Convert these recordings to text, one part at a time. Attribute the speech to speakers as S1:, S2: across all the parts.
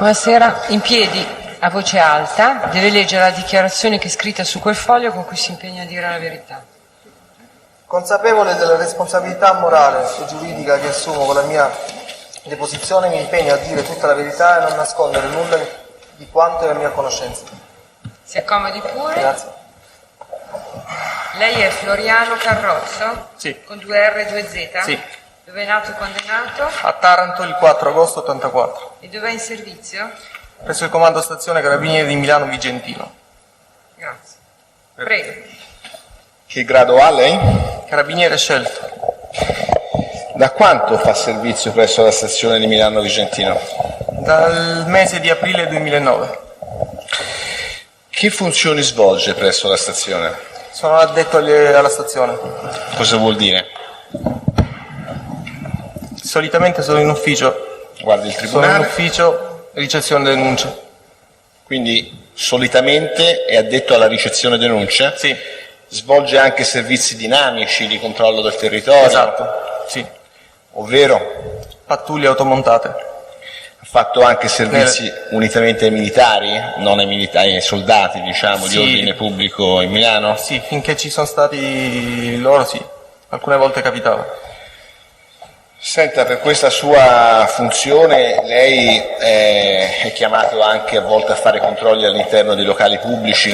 S1: Buonasera, in piedi, a voce alta, deve leggere la dichiarazione che è scritta su quel foglio con cui si impegna a dire la verità.
S2: Consapevole della responsabilità morale e giuridica che assumo con la mia deposizione, mi impegno a dire tutta la verità e a non nascondere nulla di quanto è a mia conoscenza.
S1: Si accomodi pure.
S2: Grazie.
S1: Lei è Floriano Carrozzo?
S2: Sì.
S1: Con 2R e 2Z?
S2: Sì.
S1: Dove è nato e quando è nato?
S2: A Taranto il 4 agosto 84,
S1: E dove è in servizio?
S2: presso il comando stazione Carabinieri di Milano Vigentino.
S1: Grazie. Prego.
S3: Che grado ha lei?
S2: Carabiniere scelto.
S3: Da quanto fa servizio presso la stazione di Milano Vigentino?
S2: Dal mese di aprile 2009.
S3: Che funzioni svolge presso la stazione?
S2: Sono addetto alla stazione.
S3: Cosa vuol dire?
S2: Solitamente sono in ufficio.
S3: Guardi il
S2: Sono in
S3: tribunale,
S2: ufficio, ricezione denunce.
S3: quindi solitamente è addetto alla ricezione denunce?
S2: Sì,
S3: Svolge anche servizi dinamici di controllo del territorio?
S2: esatto. Sì.
S3: Ovvero
S2: Pattuglie automontate.
S3: ha fatto anche servizi unitamente ai militari, non ai militari, ai soldati, diciamo,
S2: Sì.
S3: di ordine pubblico in Milano?
S2: Sì, finché ci sono stati loro sì. Alcune volte capitava.
S3: Senta, per questa sua funzione lei è chiamato anche a volte a fare controlli all'interno di locali pubblici,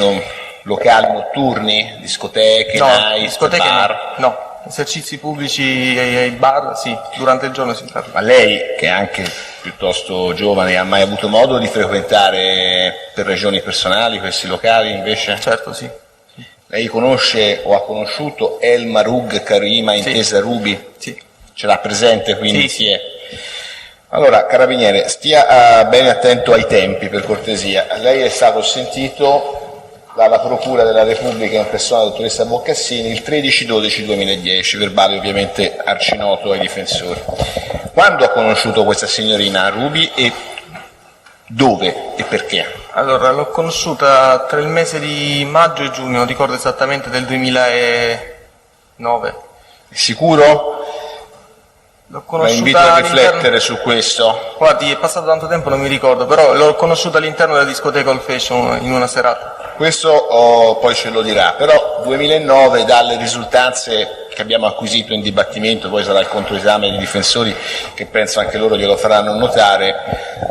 S3: locali notturni, discoteche,
S2: No,
S3: night,
S2: discoteche
S3: bar?
S2: no. Esercizi pubblici ai bar, sì, durante il giorno si fa.
S3: Ma lei, che è anche piuttosto giovane, ha mai avuto modo di frequentare per ragioni personali questi locali invece?
S2: Certo, sì.
S3: Lei conosce o ha conosciuto El Marug Karima, intesa Ruby?
S2: Sì.
S3: Ce l'ha presente quindi?
S2: Sì.
S3: Chi è? Allora, carabiniere, stia bene attento ai tempi, per cortesia. Lei è stato sentito dalla Procura della Repubblica in persona della dottoressa Boccassini il 13/12/2010, verbale ovviamente arcinoto ai difensori. Quando ha conosciuto questa signorina Ruby e dove e perché?
S2: Allora, l'ho conosciuta tra il mese di maggio e giugno, non ricordo esattamente, del 2009.
S3: È sicuro?
S2: L'ho
S3: La
S2: conosciuta
S3: invito a
S2: all'interno-
S3: riflettere su questo.
S2: Guardi, è passato tanto tempo, non mi ricordo, però l'ho conosciuta all'interno della discoteca All Fashion in una serata.
S3: Questo poi ce lo dirà, però 2009 dalle risultanze che abbiamo acquisito in dibattimento, poi sarà il controesame dei difensori che penso anche loro glielo faranno notare,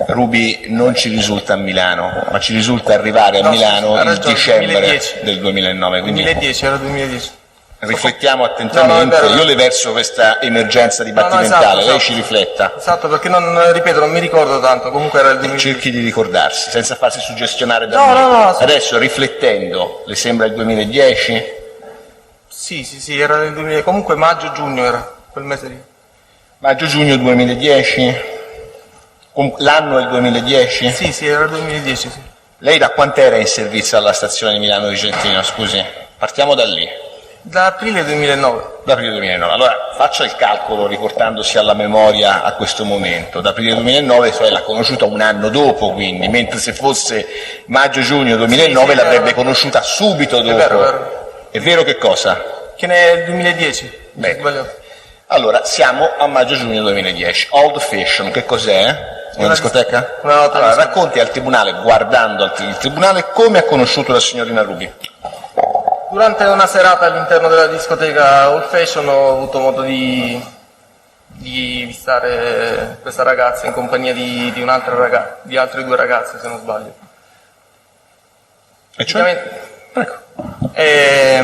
S3: Ruby non ci risulta a Milano, ma ci risulta arrivare a
S2: No,
S3: Milano
S2: ha
S3: il
S2: ragione,
S3: dicembre
S2: 2010.
S3: del 2009, quindi
S2: 2010, era 2010.
S3: riflettiamo attentamente.
S2: No, no, è vero.
S3: Io le verso questa emergenza
S2: No,
S3: dibattimentale, lei
S2: esatto.
S3: ci rifletta.
S2: Esatto, perché ripeto, non mi ricordo tanto, comunque era il 2010.
S3: Cerchi di ricordarsi, senza farsi suggestionare da
S2: No,
S3: me.
S2: no, sì.
S3: Adesso, riflettendo, le sembra il 2010?
S2: Sì, era nel 2010, comunque maggio-giugno era, quel mese lì.
S3: Maggio-giugno 2010? L'anno è il 2010?
S2: Sì, era il 2010, sì.
S3: Lei da quant'era in servizio alla stazione di Milano Vigentino, scusi? Partiamo da lì,
S2: Da aprile 2009.
S3: da aprile 2009. Allora, faccia il calcolo riportandosi alla memoria a questo momento. Da aprile 2009, cioè l'ha conosciuta un anno dopo, quindi, mentre se fosse maggio-giugno 2009
S2: Sì,
S3: l'avrebbe
S2: vero.
S3: conosciuta subito dopo.
S2: È vero.
S3: È vero che cosa?
S2: Che ne è il 2010.
S3: Bene.
S2: Sbagliato.
S3: Allora, siamo a maggio-giugno 2010. Old Fashion, che cos'è? Una discoteca?
S2: Una nota
S3: Allora,
S2: discoteca.
S3: racconti al tribunale, guardando il tribunale, come ha conosciuto la signorina Ruby.
S2: Durante una serata all'interno della discoteca All Fashion ho avuto modo di vistare questa ragazza in compagnia di un'altra ragazza, di altre due ragazze se non sbaglio.
S3: E cioè?
S2: Praticamente-
S3: Ecco.
S2: E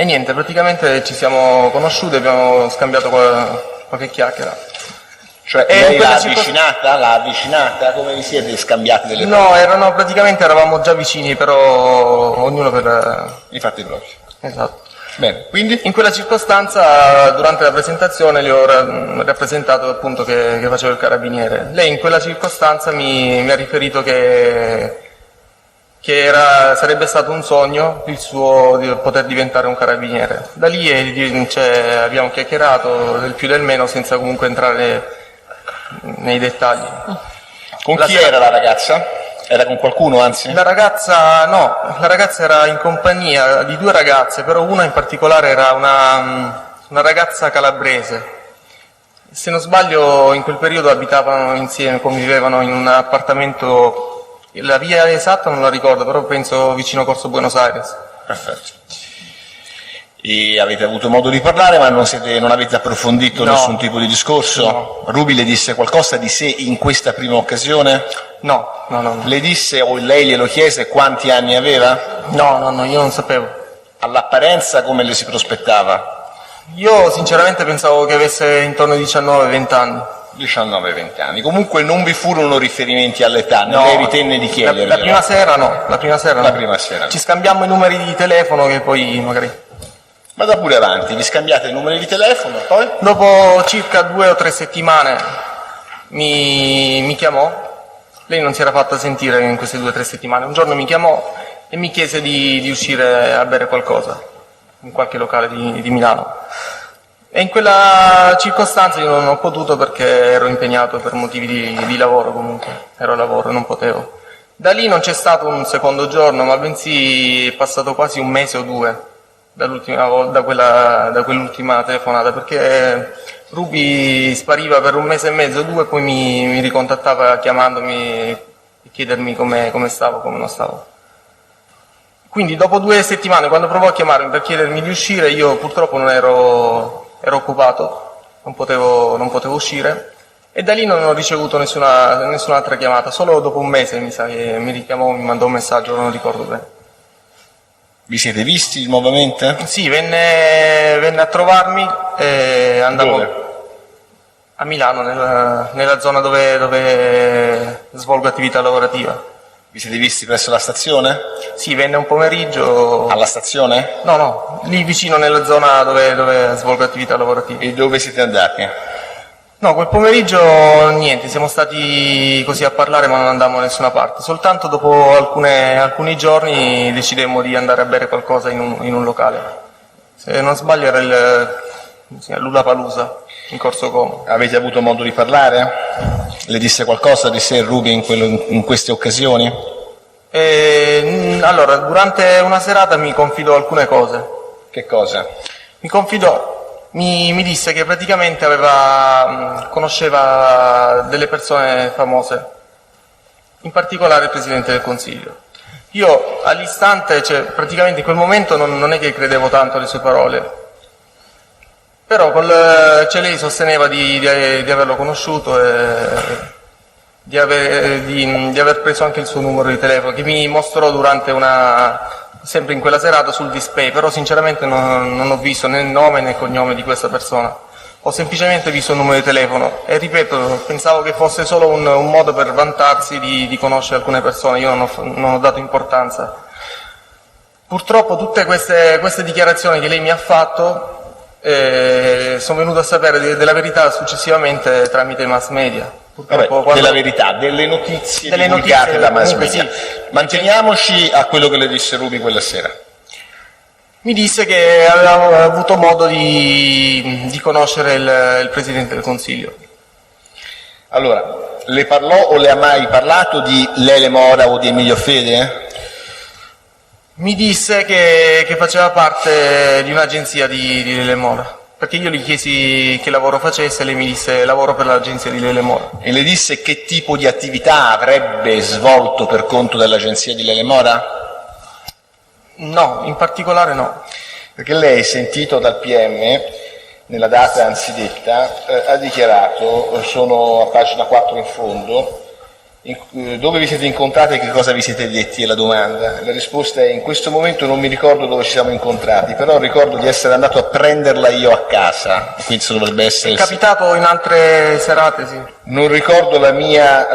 S2: niente, praticamente ci siamo conosciuti, abbiamo scambiato qualche chiacchiera.
S3: Cioè,
S2: E in
S3: lei
S2: quella
S3: l'ha avvicinata? Come vi siete scambiati delle
S2: No, praticamente eravamo già vicini, però ognuno per...
S3: i fatti propri?
S2: Esatto.
S3: Bene, quindi?
S2: In quella circostanza, durante la presentazione, gli ho rappresentato appunto che facevo il carabiniere. Lei in quella circostanza mi ha riferito che sarebbe stato un sogno il suo di poter diventare un carabiniere. Da lì abbiamo chiacchierato del più del meno senza comunque entrare nei dettagli.
S3: Con chi era la ragazza? Era con qualcuno, anzi?
S2: La ragazza era in compagnia di due ragazze, però una in particolare era una ragazza calabrese.
S4: Se non sbaglio, in quel periodo abitavano insieme, convivevano in un appartamento, la via esatta non la ricordo, però penso vicino Corso Buenos Aires.
S3: Perfetto. E avete avuto modo di parlare, ma non avete approfondito nessun tipo di discorso?
S4: No.
S3: Ruby le disse qualcosa di sé in questa prima occasione?
S4: No.
S3: Le disse o lei glielo chiese quanti anni aveva?
S4: No, io non sapevo.
S3: All'apparenza come le si prospettava?
S4: Io sinceramente pensavo che avesse intorno ai 19-20 anni.
S3: 19-20 anni. Comunque non vi furono riferimenti all'età,
S4: No,
S3: lei ritenne di chiederglielo?
S4: La prima sera no.
S3: La prima sera no.
S4: Ci scambiammo i numeri di telefono che poi magari...
S3: Vada pure avanti, vi scambiate i numeri di telefono, poi?
S4: Dopo circa 2 o 3 settimane mi chiamò. Lei non si era fatta sentire in queste 2 o 3 settimane. Un giorno mi chiamò e mi chiese di uscire a bere qualcosa in qualche locale di Milano. E in quella circostanza io non ho potuto perché ero impegnato per motivi di lavoro comunque. Ero a lavoro e non potevo. Da lì non c'è stato un secondo giorno, ma bensì è passato quasi un mese o 2 da quell'ultima telefonata, perché Ruby spariva per un mese e mezzo o 2, poi mi ricontattava chiamandomi e chiedermi come stavo, come non stavo. Quindi dopo 2 settimane, quando provò a chiamarmi per chiedermi di uscire, io purtroppo non ero occupato, non potevo uscire, e da lì non ho ricevuto nessun'altra chiamata. Solo dopo un mese mi sa che mi richiamò, mi mandò un messaggio, non ricordo bene.
S3: Vi siete visti nuovamente?
S4: Sì, venne a trovarmi e andavo
S3: Dove?
S4: a Milano, nella zona dove svolgo attività lavorativa.
S3: Vi siete visti presso la stazione?
S4: Sì, venne un pomeriggio...
S3: Alla stazione?
S4: No, lì vicino nella zona dove svolgo attività lavorativa.
S3: E dove siete andati?
S4: No, quel pomeriggio niente, siamo stati così a parlare ma non andammo da nessuna parte. Soltanto dopo alcuni giorni decidemmo di andare a bere qualcosa in un locale. Se non sbaglio era il Lollapalooza, in Corso Como.
S3: Avete avuto modo di parlare? Le disse qualcosa di sé Ruby in queste occasioni?
S4: Allora, durante una serata mi confidò alcune cose.
S3: Che cosa?
S4: Mi disse che praticamente conosceva delle persone famose, in particolare il Presidente del Consiglio. Io all'istante, praticamente in quel momento non è che credevo tanto alle sue parole, però lei sosteneva di averlo conosciuto e di aver preso anche il suo numero di telefono, che mi mostrò sempre in quella serata sul display, però sinceramente non ho visto né il nome né il cognome di questa persona. Ho semplicemente visto il numero di telefono e, ripeto, pensavo che fosse solo un modo per vantarsi di conoscere alcune persone. Io non ho dato importanza. Purtroppo tutte queste dichiarazioni che lei mi ha fatto sono venuto a sapere della verità successivamente tramite i mass media.
S3: Della verità, delle notizie divulgate da mass media. Sì. Manteniamoci a quello che le disse Ruby quella sera.
S4: Mi disse che aveva avuto modo di conoscere il Presidente del Consiglio.
S3: Allora, le parlò o le ha mai parlato di Lele Mora o di Emilio Fede?
S4: Mi disse che faceva parte di un'agenzia di Lele Mora, perché io gli chiesi che lavoro facesse e lei mi disse lavoro per l'agenzia di Lele Mora.
S3: E le disse che tipo di attività avrebbe svolto per conto dell'agenzia di Lele Mora?
S4: No, in particolare no.
S3: Perché lei, sentito dal PM, nella data anzidetta, ha dichiarato, sono a pagina 4 in fondo, dove vi siete incontrati e che cosa vi siete detti è la domanda. La risposta è: in questo momento non mi ricordo dove ci siamo incontrati, però ricordo di essere andato a prenderla io a casa. Quindi dovrebbe essere...
S4: È capitato in altre serate, sì.
S3: Non ricordo la via,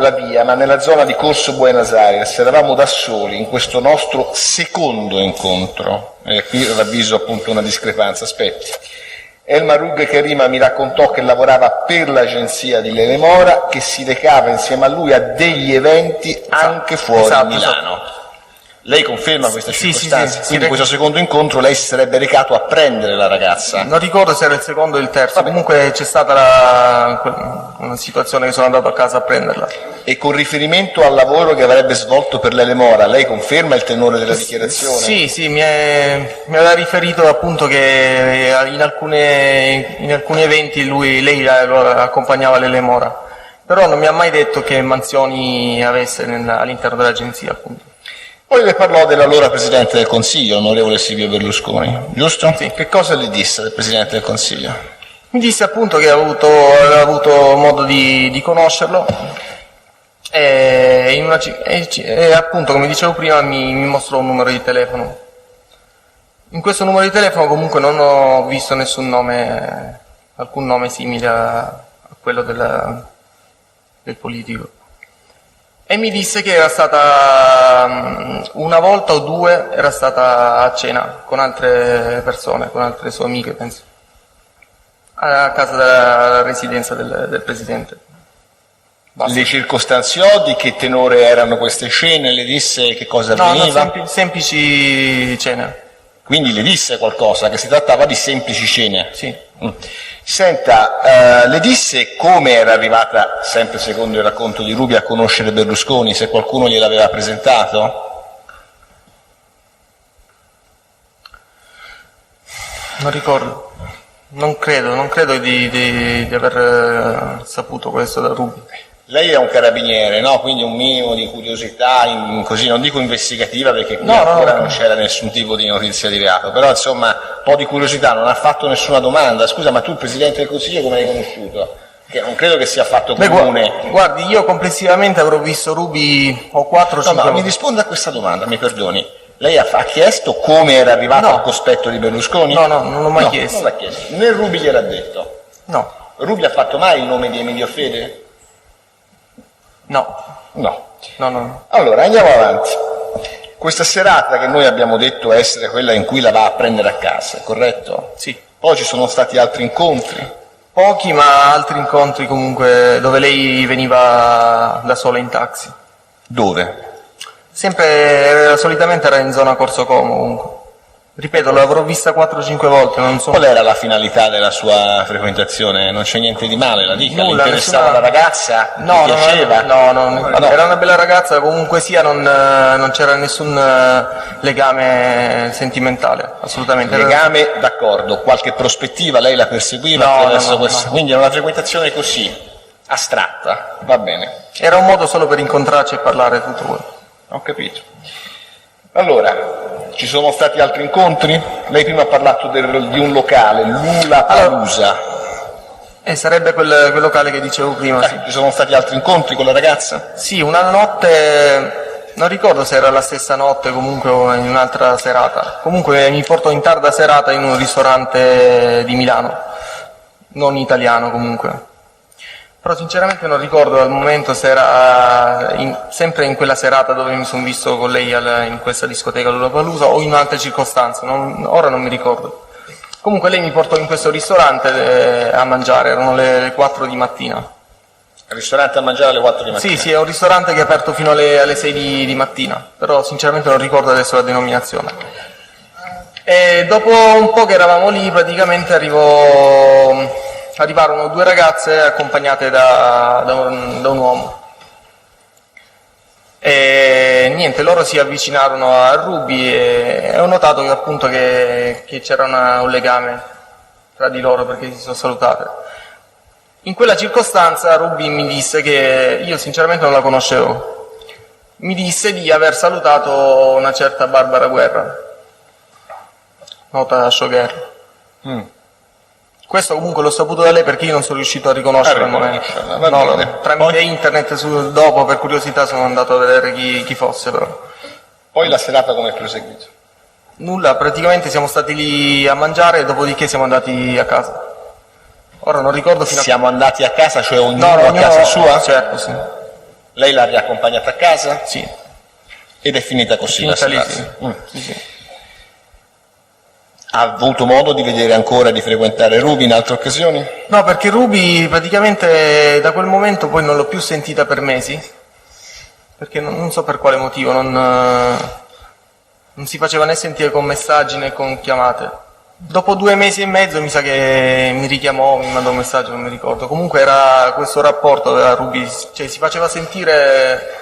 S3: ma nella zona di Corso Buenos Aires eravamo da soli in questo nostro secondo incontro. Qui ravviso appunto una discrepanza. Aspetti. Elmar Rugge Kerima mi raccontò che lavorava per l'agenzia di Lele Mora, che si recava insieme a lui a degli eventi anche fuori Milano. Esatto. Lei conferma questa circostanza? Quindi questo secondo incontro lei si sarebbe recato a prendere la ragazza?
S4: Non ricordo se era il secondo o il terzo. Comunque c'è stata una situazione che sono andato a casa a prenderla.
S3: E con riferimento al lavoro che avrebbe svolto per l'Elemora, lei conferma il tenore della dichiarazione?
S4: Sì, mi aveva riferito appunto che in alcuni eventi lei lo accompagnava l'Elemora, però non mi ha mai detto che mansioni avesse all'interno dell'agenzia, appunto.
S3: Poi le parlò dell'allora Presidente del Consiglio, onorevole Silvio Berlusconi, giusto?
S4: Sì.
S3: Che cosa le disse del Presidente del Consiglio?
S4: Mi disse appunto che aveva avuto modo di conoscerlo e appunto, come dicevo prima, mi mostrò un numero di telefono. In questo numero di telefono comunque non ho visto alcun nome simile a quello del politico. E mi disse che era stata una volta o due, era stata a cena con altre persone, con altre sue amiche, penso, a casa della residenza del Presidente. Basta.
S3: Le circostanziò di che tenore erano queste cene? Le disse che cosa avveniva?
S4: No, semplici cene.
S3: Quindi le disse qualcosa, che si trattava di semplici cene?
S4: Sì.
S3: Senta, le disse come era arrivata, sempre secondo il racconto di Ruby, a conoscere Berlusconi, se qualcuno gliel'aveva presentato?
S4: Non ricordo. Non credo di aver saputo questo da Ruby.
S3: Lei è un carabiniere, no? Quindi un minimo di curiosità, così non dico investigativa perché qui ancora non c'era nessun tipo di notizia di reato, però insomma un po' di curiosità, non ha fatto nessuna domanda. Scusa, ma tu il Presidente del Consiglio come l'hai conosciuto? Che non credo che sia affatto comune.
S4: Guardi, io complessivamente avrò visto Ruby o 4 o 5
S3: No, mi risponda a questa domanda, mi perdoni. Lei ha chiesto come era arrivato al cospetto di Berlusconi?
S4: No, non l'ho mai chiesto.
S3: Non l'ha chiesto. Né Ruby gliel'ha detto?
S4: No.
S3: Ruby ha fatto mai il nome di Emilio Fede? No. Allora, andiamo avanti. Questa serata che noi abbiamo detto essere quella in cui la va a prendere a casa, corretto?
S4: Sì.
S3: Poi ci sono stati altri incontri?
S4: Pochi, ma altri incontri comunque dove lei veniva da sola in taxi.
S3: Dove?
S4: Sempre, solitamente era in zona Corso Como comunque. Ripeto, l'avrò vista 4 o 5 volte, non so.
S3: Qual era la finalità della sua frequentazione? Non c'è niente di male, la dica?
S4: Nulla,
S3: Le interessava la ragazza?
S4: No,
S3: Le piaceva?
S4: no, era una bella ragazza, comunque sia non c'era nessun legame sentimentale, assolutamente.
S3: Legame, d'accordo. Qualche prospettiva lei la perseguiva attraverso questa?
S4: No.
S3: Quindi era una frequentazione così, astratta, va bene.
S4: Era un modo solo per incontrarci e parlare, tutto quello.
S3: Ho capito. Allora, ci sono stati altri incontri? Lei prima ha parlato di un locale, Lula Palusa.
S4: Sarebbe quel locale che dicevo prima, sì.
S3: Ci sono stati altri incontri con la ragazza?
S4: Sì, una notte, non ricordo se era la stessa notte comunque o in un'altra serata. Comunque mi portò in tarda serata in un ristorante di Milano, non italiano comunque. Però sinceramente non ricordo al momento se era sempre in quella serata dove mi sono visto con lei in questa discoteca Lollapalooza o in un'altra circostanza, ora non mi ricordo. Comunque lei mi portò in questo ristorante a mangiare, erano le 4 di mattina.
S3: Il ristorante a mangiare alle 4 di mattina?
S4: Sì, è un ristorante che è aperto fino alle 6 di mattina, però sinceramente non ricordo adesso la denominazione. E dopo un po' che eravamo lì praticamente arrivarono 2 ragazze accompagnate da un uomo. E niente, loro si avvicinarono a Ruby e ho notato che appunto che c'era un legame tra di loro perché si sono salutate. In quella circostanza Ruby mi disse che io sinceramente non la conoscevo. Mi disse di aver salutato una certa Barbara Guerra, nota showgirl. Questo comunque l'ho saputo da lei perché io non sono riuscito a riconoscerla al momento. Tramite internet dopo per curiosità sono andato a vedere chi fosse però.
S3: Poi la serata come è proseguita?
S4: Nulla, praticamente siamo stati lì a mangiare e dopodiché siamo andati a casa. Ora non ricordo fino a...
S3: Siamo andati a casa, cioè ognuno a casa sua?
S4: Certo, sì.
S3: Lei l'ha riaccompagnata a casa?
S4: Sì.
S3: Ed è finita così la serata?
S4: Sì.
S3: Ha avuto modo di vedere ancora, di frequentare Ruby in altre occasioni?
S4: No, perché Ruby praticamente da quel momento poi non l'ho più sentita per mesi, perché non so per quale motivo, non si faceva né sentire con messaggi né con chiamate. Dopo 2 mesi e mezzo mi sa che mi richiamò, mi mandò un messaggio, non mi ricordo. Comunque era questo rapporto, aveva Ruby, cioè si faceva sentire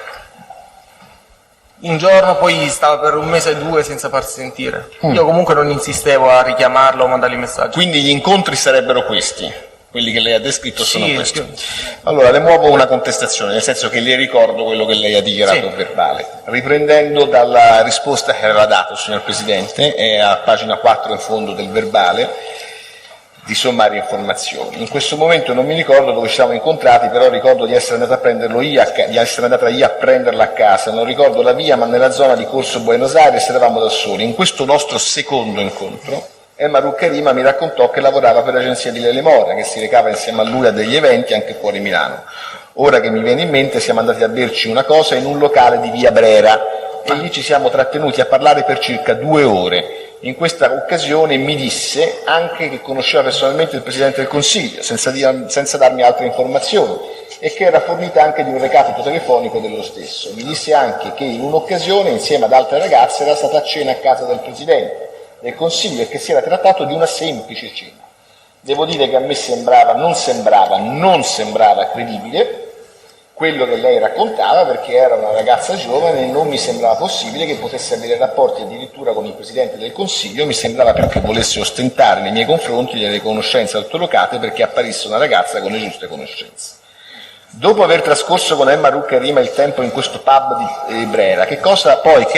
S4: un giorno, poi stava per 1 mese e 2 senza farsi sentire. Io comunque non insistevo a richiamarlo o mandargli messaggi.
S3: Quindi gli incontri sarebbero questi, quelli che lei ha descritto sono
S4: Sì,
S3: questi.
S4: sì.
S3: Allora, le muovo una contestazione, nel senso che le ricordo quello che lei ha dichiarato
S4: Sì.
S3: verbale. Riprendendo dalla risposta che aveva dato, signor Presidente, è a pagina 4 in fondo del verbale, di sommarie informazioni. In questo momento non mi ricordo dove ci siamo incontrati, però ricordo di essere andato a prenderlo io, di essere andata io a prenderla a casa, non ricordo la via, ma nella zona di Corso Buenos Aires eravamo da soli. In questo nostro secondo incontro, Mahrukh Karima mi raccontò che lavorava per l'agenzia di Lele Mora, che si recava insieme a lui a degli eventi anche fuori Milano. Ora che mi viene in mente, siamo andati a berci una cosa in un locale di via Brera e lì ci siamo trattenuti a parlare per circa 2 ore. In questa occasione mi disse anche che conosceva personalmente il Presidente del Consiglio, senza darmi altre informazioni, e che era fornita anche di un recapito telefonico dello stesso. Mi disse anche che in un'occasione, insieme ad altre ragazze, era stata a cena a casa del Presidente del Consiglio e che si era trattato di una semplice cena. Devo dire che a me non sembrava credibile quello che lei raccontava, perché era una ragazza giovane e non mi sembrava possibile che potesse avere rapporti addirittura con il Presidente del Consiglio. Mi sembrava più che volesse ostentare nei miei confronti delle conoscenze altolocate perché apparisse una ragazza con le giuste conoscenze. Dopo aver trascorso con Mahrukh Karima il tempo in questo pub di Brera, che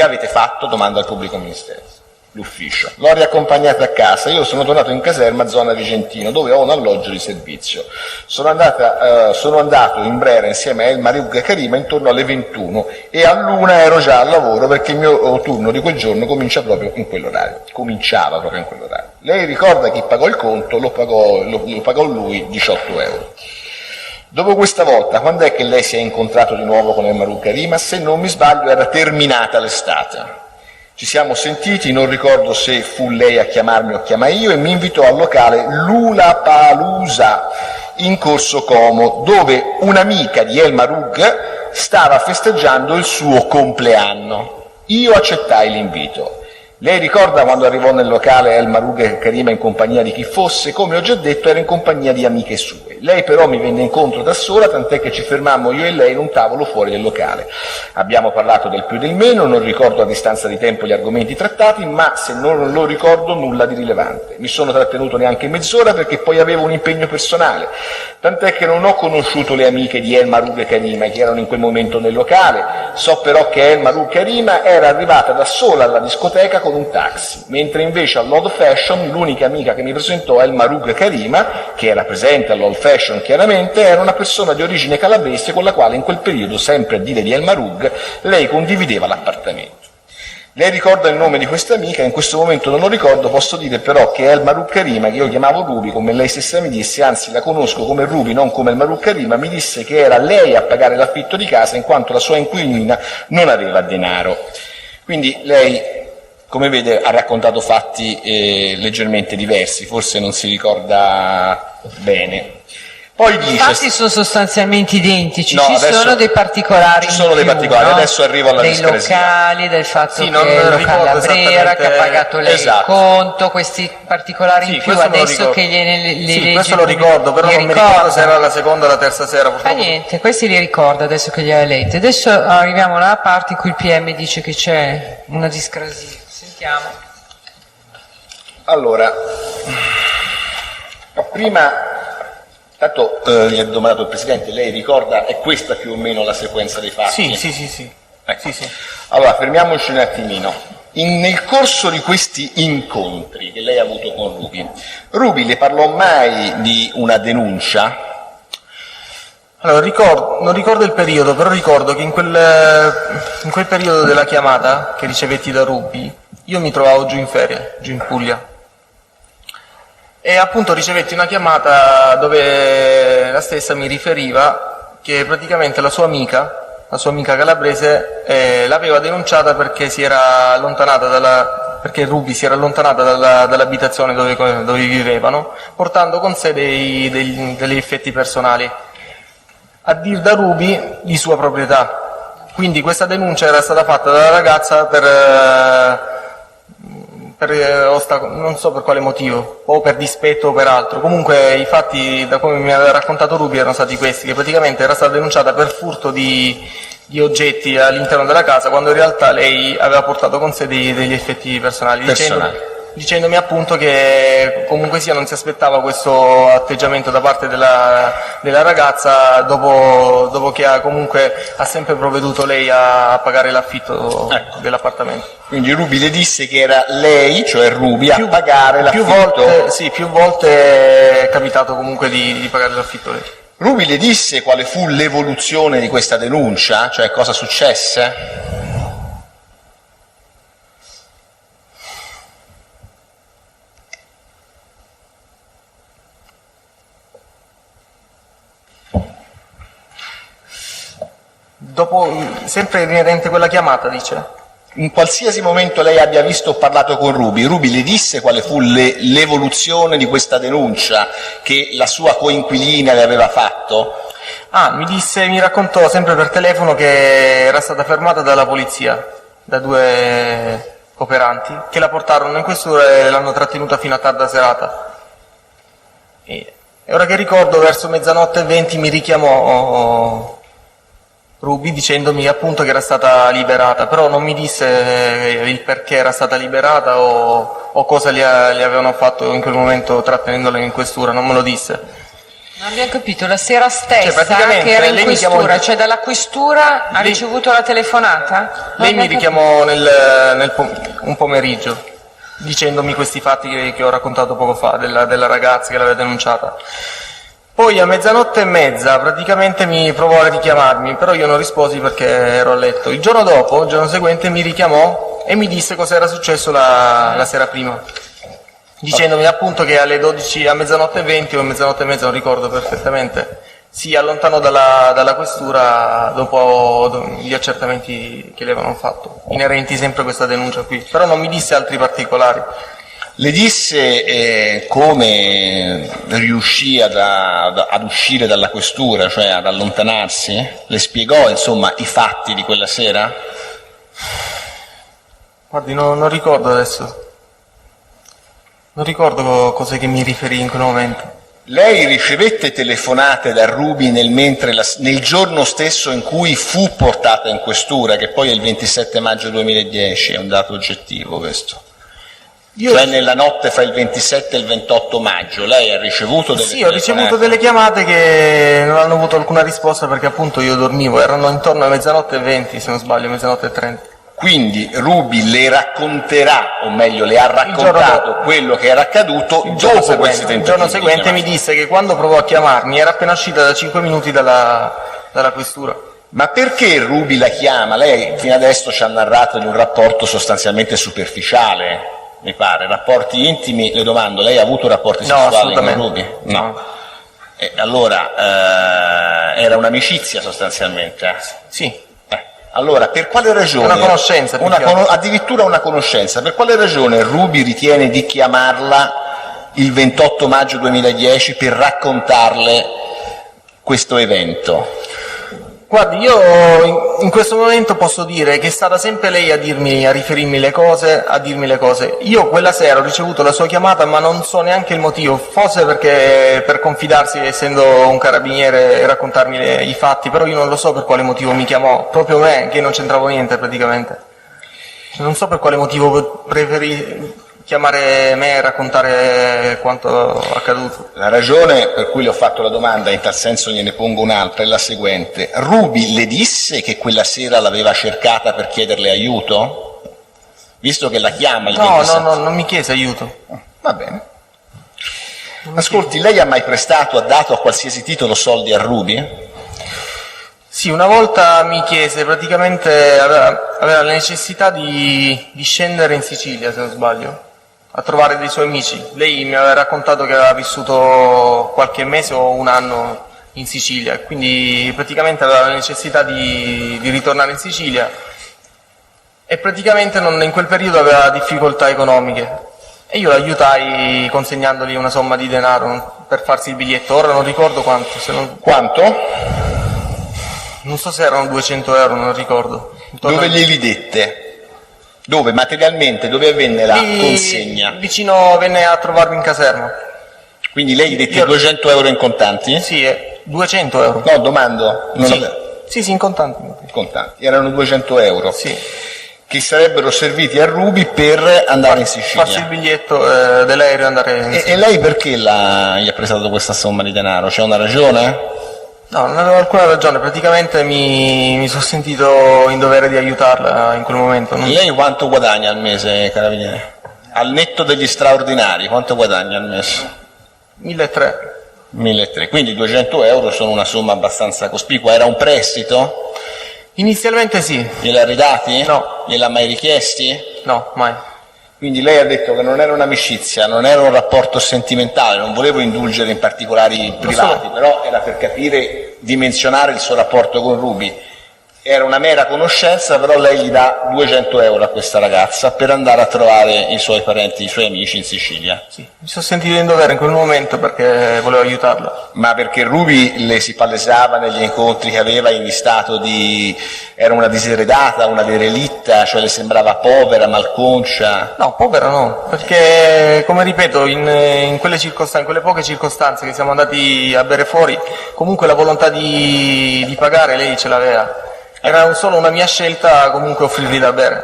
S3: avete fatto? Domanda al pubblico ministero. L'ufficio. L'ho riaccompagnata a casa, io sono tornato in caserma zona Vicentino dove ho un alloggio di servizio. Sono andato in Brera insieme a Mahrukh Karima intorno alle 21 e all'1 ero già al lavoro perché il mio turno di quel giorno cominciava proprio in quell'orario. Lei ricorda chi pagò il conto? Lo pagò lui, 18 euro. Dopo questa volta, quando è che lei si è incontrato di nuovo con Mahrukh Karima? Se non mi sbaglio era terminata l'estate. Ci siamo sentiti, non ricordo se fu lei a chiamarmi o chiamai io, e mi invitò al locale Lollapalooza in Corso Como, dove un'amica di Mahrukh stava festeggiando il suo compleanno. Io accettai l'invito. Lei ricorda quando arrivò nel locale Mahrukh Karima in compagnia di chi fosse? Come ho già detto, era in compagnia di amiche sue. Lei però mi venne incontro da sola, tant'è che ci fermammo io e lei in un tavolo fuori del locale. Abbiamo parlato del più e del meno, non ricordo a distanza di tempo gli argomenti trattati, ma se non lo ricordo nulla di rilevante. Mi sono trattenuto neanche mezz'ora perché poi avevo un impegno personale, tant'è che non ho conosciuto le amiche di Mahrukh Karima che erano in quel momento nel locale. So però che Mahrukh Karima era arrivata da sola alla discoteca con un taxi, mentre invece all'Old Fashion l'unica amica che mi presentò Mahrukh Karima, che era presente all'Old Fashion chiaramente, era una persona di origine calabrese con la quale in quel periodo, sempre a dire di Mahrukh, lei condivideva l'appartamento. Lei ricorda il nome di questa amica? In questo momento non lo ricordo, posso dire però che Mahrukh Karima, che io chiamavo Ruby, come lei stessa mi disse, anzi la conosco come Ruby, non come Mahrukh Karima, mi disse che era lei a pagare l'affitto di casa in quanto la sua inquilina non aveva denaro. Quindi lei, come vede, ha raccontato fatti leggermente diversi, forse non si ricorda bene. Poi dice,
S1: i fatti sono sostanzialmente identici,
S3: no,
S1: ci sono dei particolari.
S3: Ci sono dei particolari, no? Adesso arrivo alla
S1: dei
S3: discrasia.
S1: Locali, del fatto
S4: Sì,
S1: che è il locale a Brera, che ha pagato lei
S3: esatto.
S1: il conto, questi particolari in più adesso che gliene
S4: sì, questo lo ricordo, però non mi ricordo se era la seconda o la terza sera.
S1: Fa niente, questi li ricorda adesso che li ha letti. Adesso arriviamo alla parte in cui il PM dice che c'è una discrasia. Sentiamo.
S3: Allora, prima, tanto gli ha domandato il Presidente, lei ricorda, è questa più o meno la sequenza dei fatti?
S4: Sì.
S3: Ecco. Sì. Allora, fermiamoci un attimino. Nel corso di questi incontri che lei ha avuto con Ruby le parlò mai di una denuncia?
S4: Allora, non ricordo il periodo, però ricordo che in quel periodo della chiamata che ricevetti da Ruby, io mi trovavo giù in ferie, giù in Puglia. E appunto ricevetti una chiamata dove la stessa mi riferiva che praticamente la sua amica calabrese, l'aveva denunciata perché si era allontanata perché Ruby si era allontanata dall'abitazione dove vivevano, portando con sé degli effetti personali, a dir da Ruby di sua proprietà. Quindi questa denuncia era stata fatta dalla ragazza non so per quale motivo, o per dispetto o per altro. Comunque i fatti, da come mi aveva raccontato Ruby, erano stati questi, che praticamente era stata denunciata per furto di oggetti all'interno della casa, quando in realtà lei aveva portato con sé degli effetti personali. Dicendomi appunto che comunque sia non si aspettava questo atteggiamento da parte della ragazza dopo che ha sempre provveduto lei a pagare l'affitto dell'appartamento.
S3: Quindi Ruby le disse che era lei, cioè Ruby, a pagare l'affitto.
S4: Più volte è capitato comunque di pagare l'affitto lei.
S3: Ruby le disse quale fu l'evoluzione di questa denuncia, cioè cosa successe?
S4: Sempre inerente a quella chiamata, dice?
S3: In qualsiasi momento lei abbia visto o parlato con Ruby, Ruby le disse quale fu l'evoluzione di questa denuncia che la sua coinquilina le aveva fatto?
S4: Mi raccontò sempre per telefono che era stata fermata dalla polizia, da 2 operanti, che la portarono in questura e l'hanno trattenuta fino a tarda serata. E ora che ricordo, verso 00:20 mi richiamò Ruby dicendomi appunto che era stata liberata, però non mi disse il perché era stata liberata o cosa gli avevano fatto in quel momento trattenendola in questura, non me lo disse.
S1: Non abbiamo capito, la sera stessa
S4: praticamente
S1: che era in
S4: lei mi
S1: questura, cioè dalla questura ha ricevuto la telefonata?
S4: Lei mi richiamò un pomeriggio dicendomi questi fatti che ho raccontato poco fa, della ragazza che l'aveva denunciata. Poi a 00:30 praticamente mi provò a richiamarmi, però io non risposi perché ero a letto. Il giorno seguente mi richiamò e mi disse cosa era successo la sera prima, dicendomi appunto che alle 12, a 00:20 o a 00:30, non ricordo perfettamente, si allontanò dalla questura dopo gli accertamenti che le avevano fatto, inerenti sempre a questa denuncia qui, però non mi disse altri particolari.
S3: Le disse come riuscì ad uscire dalla questura, cioè ad allontanarsi? Le spiegò insomma i fatti di quella sera?
S4: Guardi, non ricordo adesso. Non ricordo cos'è che mi riferì in quel momento.
S3: Lei ricevette telefonate da Ruby nel giorno stesso in cui fu portata in questura, che poi è il 27 maggio 2010, è un dato oggettivo questo. Cioè nella notte fra il 27 e il 28 maggio lei ha ricevuto delle telefonate?
S4: Sì, ho ricevuto delle chiamate che non hanno avuto alcuna risposta perché appunto io dormivo, erano intorno a 00:20 se non sbaglio, 00:30.
S3: Quindi Ruby le racconterà, o meglio le ha raccontato quello che era accaduto dopo questi tentativi.
S4: Il giorno seguente mi disse che quando provò a chiamarmi era appena uscita da 5 minuti dalla questura.
S3: Ma perché Ruby la chiama? Lei fino adesso ci ha narrato di un rapporto sostanzialmente superficiale, mi pare, rapporti intimi. Le domando, lei ha avuto rapporti sessuali con Ruby? No. Allora era un'amicizia sostanzialmente?
S4: Sì.
S3: Allora, per quale ragione?
S4: Una conoscenza.
S3: Addirittura una conoscenza. Per quale ragione Ruby ritiene di chiamarla il 28 maggio 2010 per raccontarle questo evento?
S4: Guardi, io in questo momento posso dire che è stata sempre lei a riferirmi le cose, a dirmi le cose. Io quella sera ho ricevuto la sua chiamata, ma non so neanche il motivo, forse perché per confidarsi, essendo un carabiniere, e raccontarmi i fatti, però io non lo so per quale motivo mi chiamò, proprio me, che non c'entravo niente praticamente. Non so per quale motivo preferì chiamare me e raccontare quanto accaduto.
S3: La ragione per cui le ho fatto la domanda, in tal senso gliene pongo un'altra, è la seguente. Ruby le disse che quella sera l'aveva cercata per chiederle aiuto? Visto che la chiama il 27...
S4: No, non mi chiese aiuto.
S3: Va bene. Ascolti, lei ha mai prestato, ha dato a qualsiasi titolo soldi a Ruby?
S4: Sì, una volta mi chiese, praticamente aveva la necessità di scendere in Sicilia, se non sbaglio, a trovare dei suoi amici. Lei mi aveva raccontato che aveva vissuto qualche mese o un anno in Sicilia, quindi praticamente aveva la necessità di ritornare in Sicilia e praticamente in quel periodo aveva difficoltà economiche e io l'aiutai consegnandogli una somma di denaro per farsi il biglietto. Ora non ricordo quanto.
S3: Quanto?
S4: Non so se erano 200 euro, non ricordo.
S3: Dove glieli dette? Dove? Materialmente? Dove avvenne la
S4: Lì,
S3: consegna?
S4: vicino, venne a trovarmi in caserma.
S3: Quindi lei gli detti 200 euro in contanti?
S4: Sì, 200 euro.
S3: No, domando. Non
S4: Sì. Sì, in contanti.
S3: in contanti. Erano 200 euro.
S4: Sì.
S3: Che sarebbero serviti a Ruby per andare in Sicilia.
S4: Farsi il biglietto dell'aereo e andare in Sicilia.
S3: E lei perché gli ha prestato questa somma di denaro? C'è una ragione?
S4: No, non avevo alcuna ragione, praticamente mi sono sentito in dovere di aiutarla in quel momento.
S3: Lei quanto guadagna al mese, Carabinieri? Al netto degli straordinari, quanto guadagna al mese?
S4: 1.300.
S3: 1.300, quindi 200 euro sono una somma abbastanza cospicua. Era un prestito?
S4: Inizialmente sì,
S3: Gliel'ha ridati?
S4: No.
S3: Gliel'ha mai richiesti?
S4: no, mai.
S3: Quindi lei ha detto che non era un'amicizia, non era un rapporto sentimentale, non volevo indulgere in particolari privati, però era per capire, dimensionare il suo rapporto con Ruby. Era una mera conoscenza, però lei gli dà 200 euro a questa ragazza per andare a trovare i suoi parenti, i suoi amici in Sicilia.
S4: Sì, mi sono sentito in dovere in quel momento perché volevo aiutarla.
S3: Ma perché Ruby le si palesava negli incontri che aveva in stato di... era una diseredata, una derelitta, cioè le sembrava povera, malconcia?
S4: No, povera no, perché come ripeto, in quelle circostanze, in quelle poche circostanze che siamo andati a bere fuori, comunque la volontà di pagare lei ce l'aveva. Era solo una mia scelta comunque offrirgli da bere.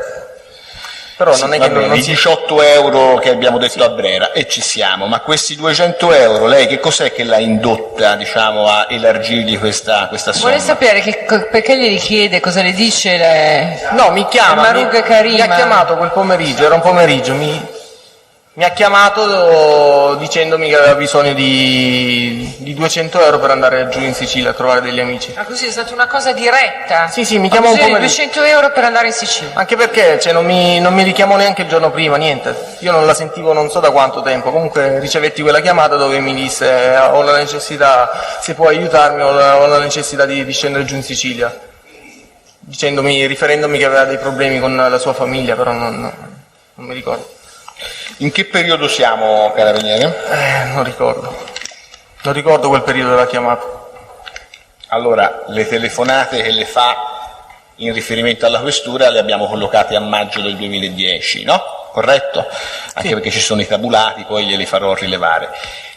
S4: Però non è che non
S3: I 18 euro che abbiamo detto a Brera, e ci siamo, ma questi 200 euro, lei che cos'è che l'ha indotta, diciamo, a elargirgli questa somma?
S1: Vuole sapere perché glieli chiede, cosa le dice
S4: No, mi chiama,
S1: Marughe Karima.
S4: mi ha chiamato quel pomeriggio, era un pomeriggio, mi ha chiamato dicendomi che aveva bisogno di 200 euro per andare giù in Sicilia a trovare degli amici.
S1: Ah, così è stata una cosa diretta?
S4: Sì, mi chiamò un
S1: Ho bisogno di
S4: pomeriggio.
S1: 200 euro per andare in Sicilia.
S4: Anche perché non mi richiamò neanche il giorno prima, niente. Io non la sentivo non so da quanto tempo. Comunque ricevetti quella chiamata dove mi disse ho la necessità, se puoi aiutarmi, ho la necessità di scendere giù in Sicilia. Riferendomi che aveva dei problemi con la sua famiglia, però non mi ricordo.
S3: In che periodo siamo, Carabiniere?
S4: Non ricordo. Non ricordo quel periodo della chiamata.
S3: Allora, le telefonate che le fa in riferimento alla questura le abbiamo collocate a maggio del 2010, no? Corretto? Anche
S4: Sì.
S3: perché ci sono i tabulati, poi glieli farò rilevare.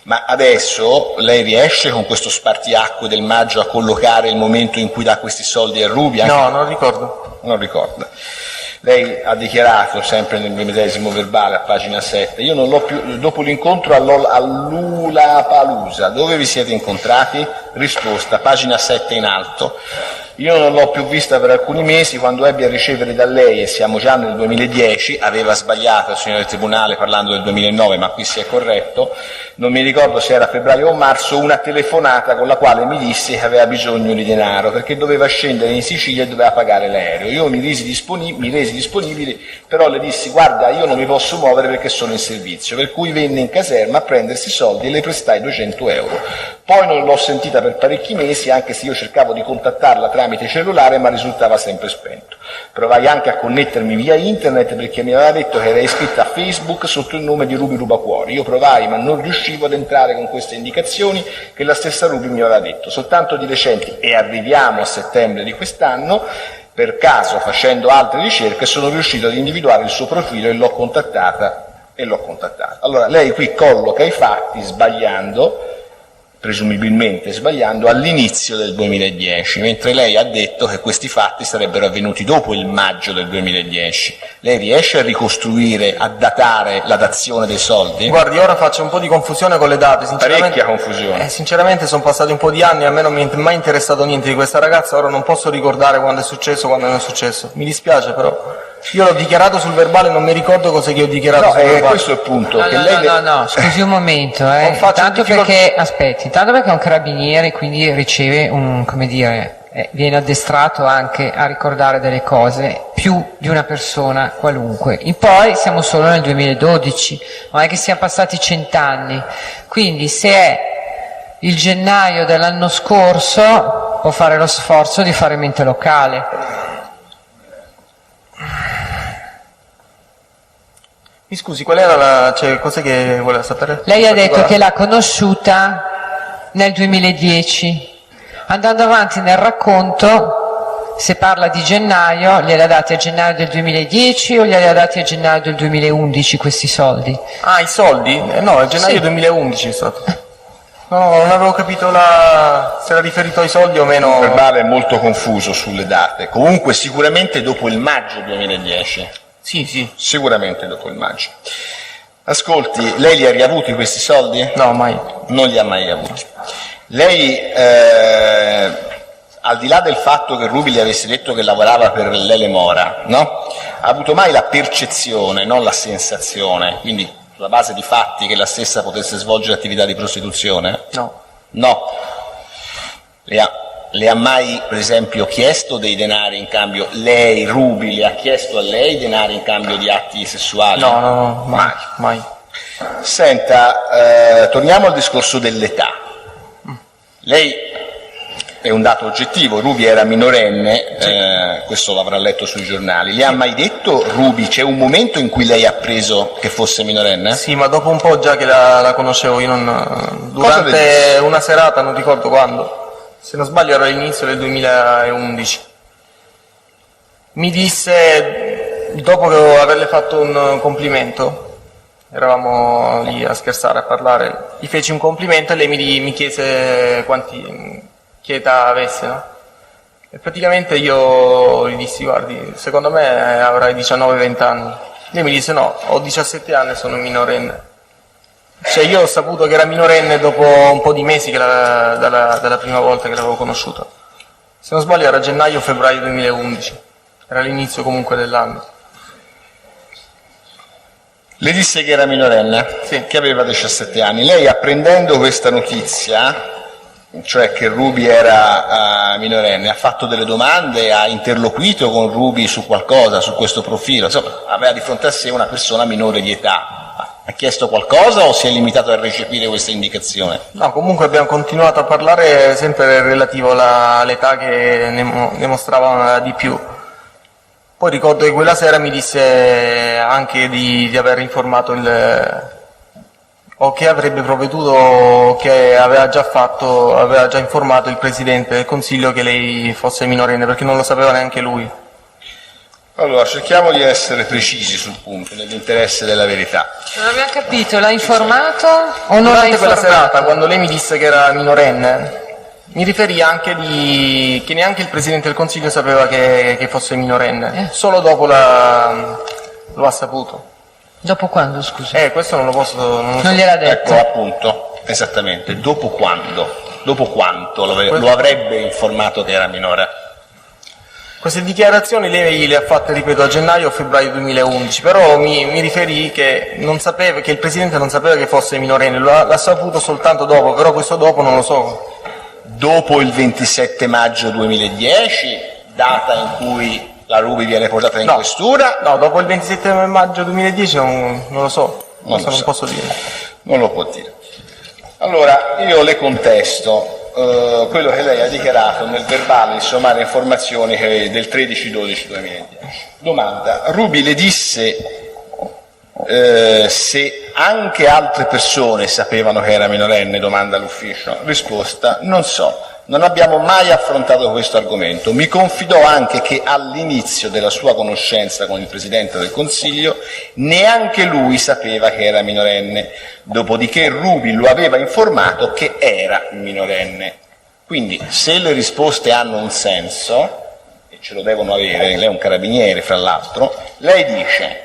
S3: Ma adesso lei riesce con questo spartiacque del maggio a collocare il momento in cui dà questi soldi a Ruby?
S4: No, non ricordo.
S3: Non ricorda. Lei ha dichiarato, sempre nel medesimo verbale, a pagina 7, io non l'ho più, dopo l'incontro all'Ulapalooza, dove vi siete incontrati? Risposta, pagina 7 in alto. Io non l'ho più vista per alcuni mesi, quando ebbi a ricevere da lei, e siamo già nel 2010, aveva sbagliato il signor del Tribunale parlando del 2009, ma qui si è corretto, non mi ricordo se era febbraio o marzo, una telefonata con la quale mi disse che aveva bisogno di denaro, perché doveva scendere in Sicilia e doveva pagare l'aereo. Io mi resi disponibile, però le dissi, guarda, io non mi posso muovere perché sono in servizio, per cui venne in caserma a prendersi i soldi e le prestai 200 euro. Poi non l'ho sentita per parecchi mesi, anche se io cercavo di contattarla tramite cellulare, ma risultava sempre spento. Provai anche a connettermi via internet perché mi aveva detto che era iscritta a Facebook sotto il nome di Ruby Rubacuori. Io provai, ma non riuscivo ad entrare con queste indicazioni che la stessa Ruby mi aveva detto. Soltanto di recente, e arriviamo a settembre di quest'anno, per caso, facendo altre ricerche, sono riuscito ad individuare il suo profilo e l'ho contattata. Allora, lei qui colloca i fatti sbagliando, presumibilmente sbagliando, all'inizio del 2010, mentre lei ha detto che questi fatti sarebbero avvenuti dopo il maggio del 2010. Lei riesce a ricostruire, a datare la dazione dei soldi?
S4: Guardi, ora faccio un po' di confusione con le date, sinceramente.
S3: Parecchia confusione.
S4: Sinceramente sono passati un po' di anni, a me non mi è mai interessato niente di questa ragazza, ora non posso ricordare quando è successo, quando non è successo. Mi dispiace però. Io l'ho dichiarato sul verbale, non mi ricordo cosa che ho dichiarato
S3: No,
S4: sul verbale.
S3: questo è il punto. che lei
S1: No, scusi un momento,
S4: Non faccio
S1: tanto
S4: difficoltà.
S1: perché, aspetti, tanto perché è un carabiniere, quindi riceve viene addestrato anche a ricordare delle cose più di una persona qualunque. E poi siamo solo nel 2012, non è che siano passati 100 anni, quindi se è il gennaio dell'anno scorso può fare lo sforzo di fare mente locale.
S4: Mi scusi, qual era cos'è che voleva sapere?
S1: Lei ha detto che l'ha conosciuta nel 2010. Andando avanti nel racconto se parla di gennaio, glieli ha dati a gennaio del 2010 o glieli ha dati a gennaio del 2011 questi soldi?
S4: Ah, i soldi? No, a gennaio
S1: Sì.
S4: 2011 è stato. No, non avevo capito se era riferito ai soldi o
S3: Il
S4: meno.
S3: verbale è molto confuso sulle date. Comunque sicuramente dopo il maggio 2010.
S4: Sì.
S3: Sicuramente dopo il maggio. Ascolti, lei li ha riavuti questi soldi?
S4: No, mai.
S3: Non li ha mai avuti. Lei, al di là del fatto che Ruby gli avesse detto che lavorava per l'Ele Mora, no? Ha avuto mai la percezione, non la sensazione, quindi sulla base di fatti, che la stessa potesse svolgere attività di prostituzione?
S4: No.
S3: No. Le ha mai, per esempio, chiesto dei denari in cambio? Lei, Ruby, le ha chiesto a lei denari in cambio di atti sessuali?
S4: No, mai.
S3: Senta, torniamo al discorso dell'età. Lei è un dato oggettivo, Ruby era minorenne, questo l'avrà letto sui giornali. Le ha mai detto, Ruby, c'è un momento in cui lei ha appreso che fosse minorenne?
S4: Sì, ma dopo un po' già che la conoscevo, io durante una serata, non ricordo quando, se non sbaglio era all'inizio del 2011, mi disse, dopo che averle fatto un complimento, eravamo lì a scherzare, a parlare, gli feci un complimento e lei mi chiese che età avesse, no? E praticamente io gli dissi, guardi, secondo me avrai 19-20 anni. Lei mi disse, no, ho 17 anni e sono minorenne. Cioè io ho saputo che era minorenne dopo un po' di mesi dalla prima volta che l'avevo conosciuta. Se non sbaglio era gennaio o febbraio 2011, era l'inizio comunque dell'anno.
S3: Le disse che era minorenne,
S4: Sì.
S3: che aveva 17 anni. Lei, apprendendo questa notizia, cioè che Ruby era minorenne, ha fatto delle domande, ha interloquito con Ruby su qualcosa, su questo profilo, insomma aveva di fronte a sé una persona minore di età. Ha chiesto qualcosa o si è limitato a recepire questa indicazione?
S4: No, comunque abbiamo continuato a parlare sempre relativo all'età che ne mostrava di più. Poi ricordo che quella sera mi disse anche di aver informato o che avrebbe provveduto o che aveva già informato il Presidente del Consiglio che lei fosse minorenne, perché non lo sapeva neanche lui.
S3: Allora, cerchiamo di essere precisi sul punto, nell'interesse della verità.
S1: Non abbiamo capito, l'ha informato o non l'ha
S4: Durante quella
S1: informato?
S4: serata, quando lei mi disse che era minorenne, mi riferì anche che neanche il Presidente del Consiglio sapeva che fosse minorenne, solo dopo lo ha saputo.
S1: Dopo quando, scusa?
S4: Questo non lo so.
S1: Non gliel'ha detto?
S3: Ecco, appunto, esattamente, dopo quando? Dopo quanto lo avrebbe informato che era minore?
S4: Queste dichiarazioni lei le ha fatte, ripeto, a gennaio o febbraio 2011, però mi riferì che il Presidente non sapeva che fosse minorenne, l'ha saputo soltanto dopo, però questo dopo non lo so.
S3: Dopo il 27 maggio 2010, data in cui la Ruby viene portata in
S4: No.
S3: questura?
S4: No, dopo il 27 maggio 2010 non lo so,
S3: Non lo
S4: non
S3: sa.
S4: posso dire.
S3: Non lo può dire. Allora, io le contesto quello che lei ha dichiarato nel verbale di sommarie informazioni del 13-12-2010. Domanda, Ruby le disse se anche altre persone sapevano che era minorenne? Domanda l'ufficio. Risposta, non so. Non abbiamo mai affrontato questo argomento. Mi confidò anche che all'inizio della sua conoscenza con il Presidente del Consiglio neanche lui sapeva che era minorenne, dopodiché Ruby lo aveva informato che era minorenne. Quindi se le risposte hanno un senso, e ce lo devono avere, lei è un carabiniere fra l'altro, lei dice: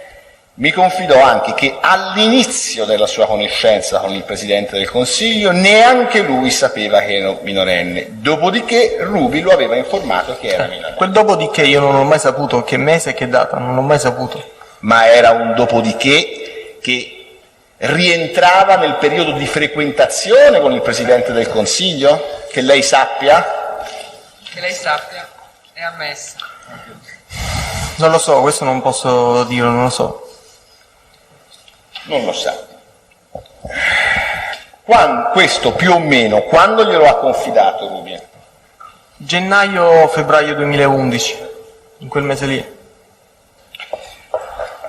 S3: mi confidò anche che all'inizio della sua conoscenza con il Presidente del Consiglio neanche lui sapeva che era minorenne, dopodiché Ruby lo aveva informato che era minorenne.
S4: Quel dopodiché io non ho mai saputo che mese e che data, non ho mai saputo.
S3: Ma era un dopodiché che rientrava nel periodo di frequentazione con il Presidente del Consiglio? Che lei sappia?
S1: Che lei sappia, è ammessa.
S4: Non lo so, questo non posso dirlo, non lo so.
S3: Non lo sa. Questo più o meno, quando glielo ha confidato Ruby?
S4: Gennaio-febbraio 2011, in quel mese lì.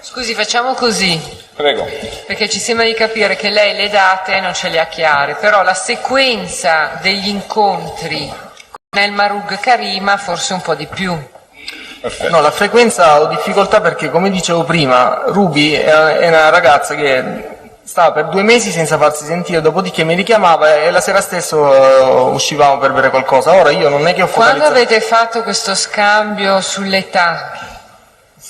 S1: Scusi, facciamo così,
S3: Prego.
S1: perché ci sembra di capire che lei le date non ce le ha chiare, però la sequenza degli incontri con El Marug Karima forse un po' di più.
S3: Perfetto.
S4: No, la frequenza ho difficoltà perché, come dicevo prima, Ruby è una ragazza che stava per 2 mesi senza farsi sentire, dopodiché mi richiamava e la sera stesso uscivamo per bere qualcosa. Ora io non è che ho
S1: Quando
S4: focalizzato...
S1: avete fatto questo scambio sull'età?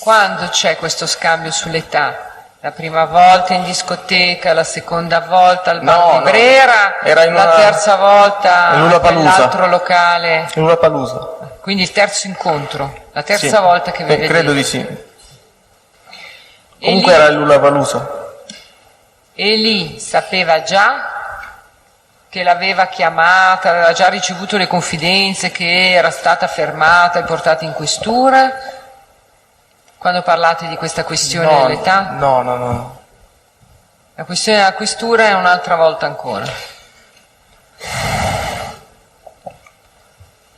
S1: Quando c'è questo scambio sull'età? La prima volta in discoteca, la seconda volta al bar
S4: No,
S1: di Brera,
S4: era in
S1: la
S4: una-
S1: terza volta
S4: in Lollapalooza.
S1: nell'altro locale?
S4: In Lollapalooza.
S1: Quindi il terzo incontro, la terza
S4: Sì.
S1: volta che vi vedete.
S4: Credo di sì.
S1: E
S4: Comunque
S1: lì-
S4: era il Lollapalooza.
S1: E lì sapeva già che l'aveva chiamata, aveva già ricevuto le confidenze che era stata fermata e portata in questura? Quando parlate di questa questione
S4: No,
S1: dell'età?
S4: no.
S1: La questione della questura è un'altra volta ancora.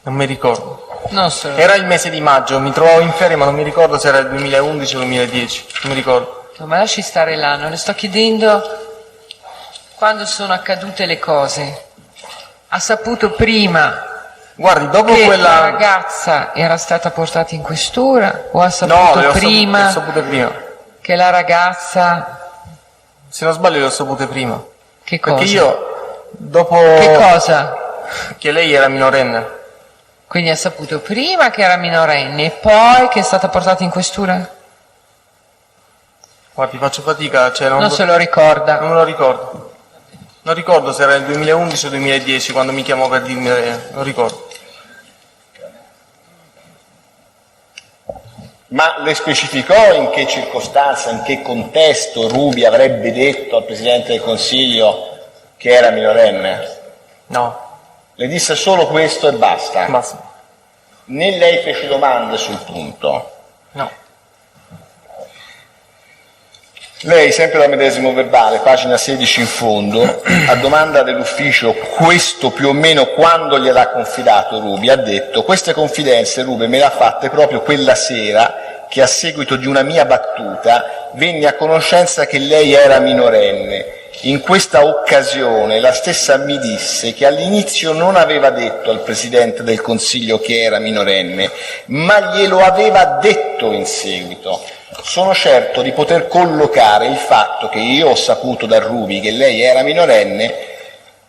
S4: Non mi ricordo.
S1: Non solo.
S4: Era il mese di maggio, mi trovavo in ferie, ma non mi ricordo se era il 2011 o 2010. Non mi ricordo.
S1: No, ma lasci stare l'anno, le sto chiedendo quando sono accadute le cose. Ha saputo prima
S4: Guardi, dopo
S1: che la
S4: quella...
S1: ragazza era stata portata in questura o ha
S4: No,
S1: saputo
S4: le ho
S1: prima
S4: sapute prima.
S1: che la ragazza...
S4: Se non sbaglio le ho sapute prima.
S1: Che cosa?
S4: Perché io, dopo
S1: Che cosa?
S4: che lei era minorenne,
S1: Quindi ha saputo prima che era minorenne e poi che è stata portata in questura?
S4: guardi, faccio fatica, cioè
S1: Non se lo ricorda.
S4: non me lo ricordo. Non ricordo se era il 2011 o 2010 quando mi chiamò per dirmi, non ricordo.
S3: Ma le specificò in che circostanza, in che contesto Ruby avrebbe detto al Presidente del Consiglio che era minorenne?
S4: No,
S3: Le disse solo questo e basta.
S4: basta.
S3: Né lei fece domande sul punto.
S4: No.
S3: Lei, sempre dal medesimo verbale, pagina 16 in fondo, a domanda dell'ufficio questo più o meno quando gliel'ha confidato Ruby, ha detto: queste confidenze Ruby me le ha fatte proprio quella sera che a seguito di una mia battuta venni a conoscenza che lei era minorenne. In questa occasione la stessa mi disse che all'inizio non aveva detto al Presidente del Consiglio che era minorenne, ma glielo aveva detto in seguito. Sono certo di poter collocare il fatto che io ho saputo da Ruby che lei era minorenne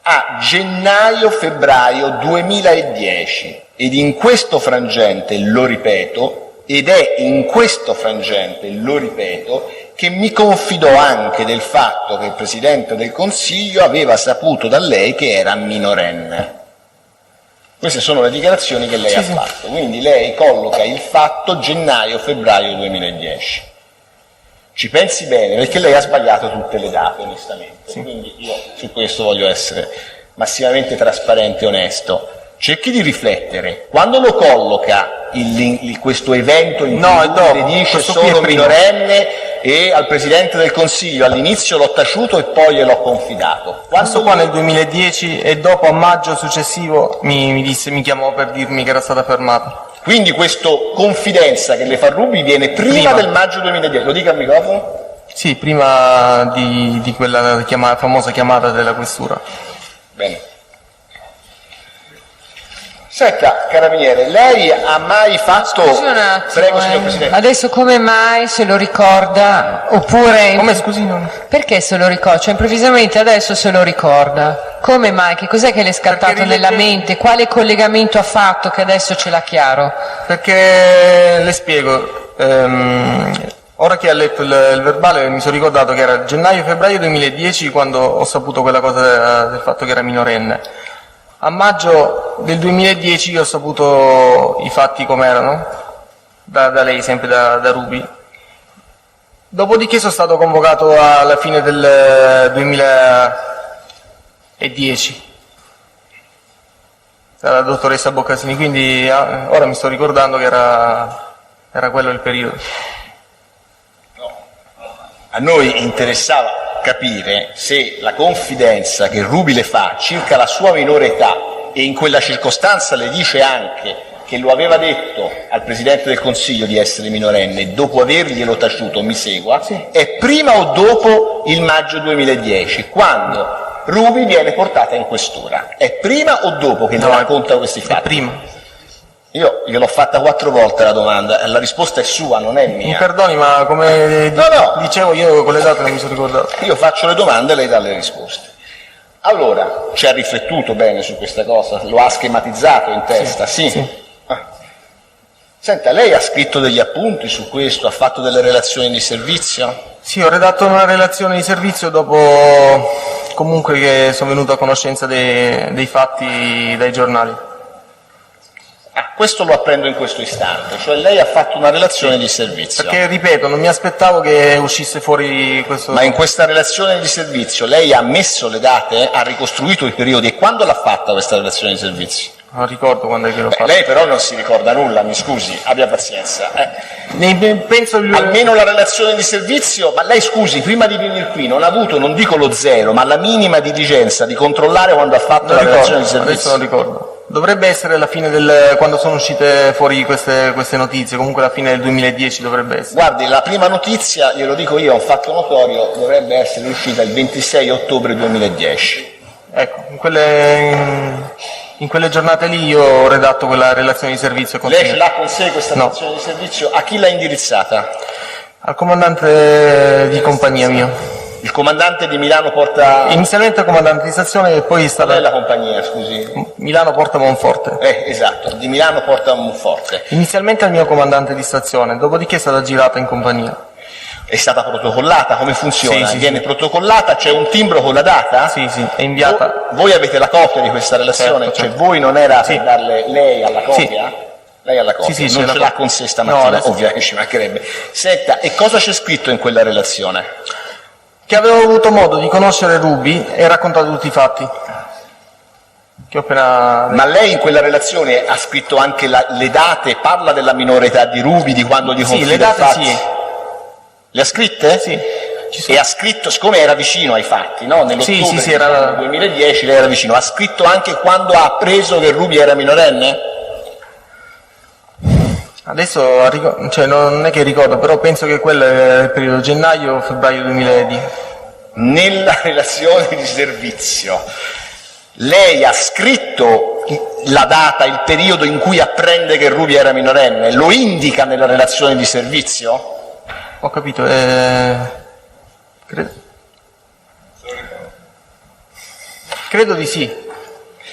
S3: a gennaio-febbraio 2010 ed in questo frangente, lo ripeto, ed è in questo frangente, lo ripeto, che mi confidò anche del fatto che il Presidente del Consiglio aveva saputo da lei che era minorenne. Queste sono le dichiarazioni che lei ha fatto, quindi lei colloca il fatto gennaio-febbraio 2010. Ci pensi bene, perché lei ha sbagliato tutte le date, onestamente. Quindi io su questo voglio essere massimamente trasparente e onesto. Cerchi di riflettere. Quando lo colloca questo evento in
S4: No, è
S3: cui
S4: dopo.
S3: le dice
S4: Questo qui è
S3: sono
S4: prima.
S3: minorenne e al Presidente del Consiglio all'inizio l'ho taciuto e poi gliel'ho confidato.
S4: Questo qua nel 2010 e dopo a maggio successivo mi chiamò per dirmi che era stata fermata.
S3: Quindi questa confidenza che le fa Ruby viene prima del maggio 2010. Lo dica al microfono.
S4: Sì, prima di quella famosa chiamata della questura.
S3: Bene. Senta, Carabiniere, lei ha mai fatto...
S1: Scusi un attimo,
S3: Prego, signor Presidente.
S1: adesso come mai se lo ricorda? Oppure...
S4: Come, scusi? Non...
S1: Perché se lo ricorda? Cioè improvvisamente adesso se lo ricorda. Come mai? Che cos'è che le è scattato
S4: Perché
S1: nella mente? Quale collegamento ha fatto che adesso ce l'ha chiaro?
S4: Perché le spiego, ora che ha letto il verbale mi sono ricordato che era gennaio-febbraio 2010 quando ho saputo quella cosa del fatto che era minorenne. A maggio del 2010 io ho saputo i fatti com'erano, da lei, sempre da Ruby. Dopodiché sono stato convocato alla fine del 2010 dalla dottoressa Boccasini, quindi ora mi sto ricordando che era quello il periodo.
S3: A noi interessava capire se la confidenza che Ruby le fa circa la sua minore età, e in quella circostanza le dice anche che lo aveva detto al Presidente del Consiglio di essere minorenne dopo averglielo taciuto, mi segua, è prima o dopo il maggio 2010, quando Ruby viene portata in questura. È prima o dopo che le racconta questi fatti?
S4: È prima.
S3: Io gliel'ho fatta 4 volte la domanda, la risposta è sua, non è
S4: Mi
S3: mia.
S4: perdoni, ma come
S3: No.
S4: dicevo io con le date non mi sono ricordato.
S3: Io faccio le domande e lei dà le risposte. Allora, ci ha riflettuto bene su questa cosa? Lo ha schematizzato in testa? Sì. Ah. Senta, lei ha scritto degli appunti su questo? Ha fatto delle relazioni di servizio?
S4: Sì, ho redatto una relazione di servizio dopo comunque che sono venuto a conoscenza dei fatti dai giornali.
S3: Ah, questo lo apprendo in questo istante, cioè lei ha fatto una relazione di servizio.
S4: Perché, ripeto, non mi aspettavo che uscisse fuori questo...
S3: Ma in questa relazione di servizio lei ha messo le date, ha ricostruito i periodi, e quando l'ha fatta questa relazione di servizio?
S4: Non ricordo quando è che l'ho fatto.
S3: Lei però non si ricorda nulla, mi scusi, abbia pazienza.
S4: Penso
S3: Almeno la relazione di servizio, ma lei scusi, prima di venire qui non ha avuto, non dico lo zero, ma la minima diligenza di controllare quando ha fatto la relazione di
S4: adesso
S3: servizio?
S4: non ricordo. Dovrebbe essere la fine quando sono uscite fuori queste notizie, comunque la fine del 2010 dovrebbe essere.
S3: Guardi, la prima notizia, glielo dico io, è un fatto notorio, dovrebbe essere uscita il 26 ottobre 2010.
S4: Ecco, in quelle giornate lì io ho redatto quella relazione di servizio.
S3: Lei ce l'ha con sé questa
S4: No.
S3: relazione di servizio? A chi l'ha indirizzata?
S4: Al comandante di compagnia mio.
S3: Il comandante di Milano Porta...
S4: Inizialmente al comandante di stazione e poi è
S3: Qual è la
S4: stata
S3: compagnia, scusi?
S4: Milano Porta Monforte.
S3: Esatto, di Milano Porta Monforte.
S4: Inizialmente al mio comandante di stazione, dopodiché è stata girata in compagnia.
S3: È stata protocollata? Come funziona?
S4: Sì.
S3: Viene protocollata? C'è un timbro con la data?
S4: Sì, è inviata.
S3: Voi avete la copia di questa relazione?
S4: Certo.
S3: Cioè voi non era
S4: Sì.
S3: per darle lei alla copia? Lei alla copia?
S4: Sì,
S3: non
S4: la
S3: ce l'ha
S4: copia.
S3: con sé stamattina?
S4: No, adesso-
S3: Ovviamente ci mancherebbe. Senta, e cosa c'è scritto in quella relazione?
S4: Che avevo avuto modo di conoscere Ruby e raccontato tutti i fatti. Che ho appena...
S3: Ma lei in quella relazione ha scritto anche le date, parla della minore età di Ruby, di quando gli
S4: Sì,
S3: confida
S4: le date
S3: i fatti?
S4: sì.
S3: Le ha scritte?
S4: Sì. Ci sono.
S3: E ha scritto, siccome era vicino ai fatti, no? Nell'ottobre
S4: Sì, era-
S3: del 2010 lei era vicino, ha scritto anche quando ha appreso che Ruby era minorenne?
S4: Adesso non è che ricordo, però penso che quello è il periodo gennaio-febbraio 2010.
S3: Nella relazione di servizio lei ha scritto la data, il periodo in cui apprende che Ruby era minorenne? Lo indica nella relazione di servizio?
S4: Ho capito, credo di sì.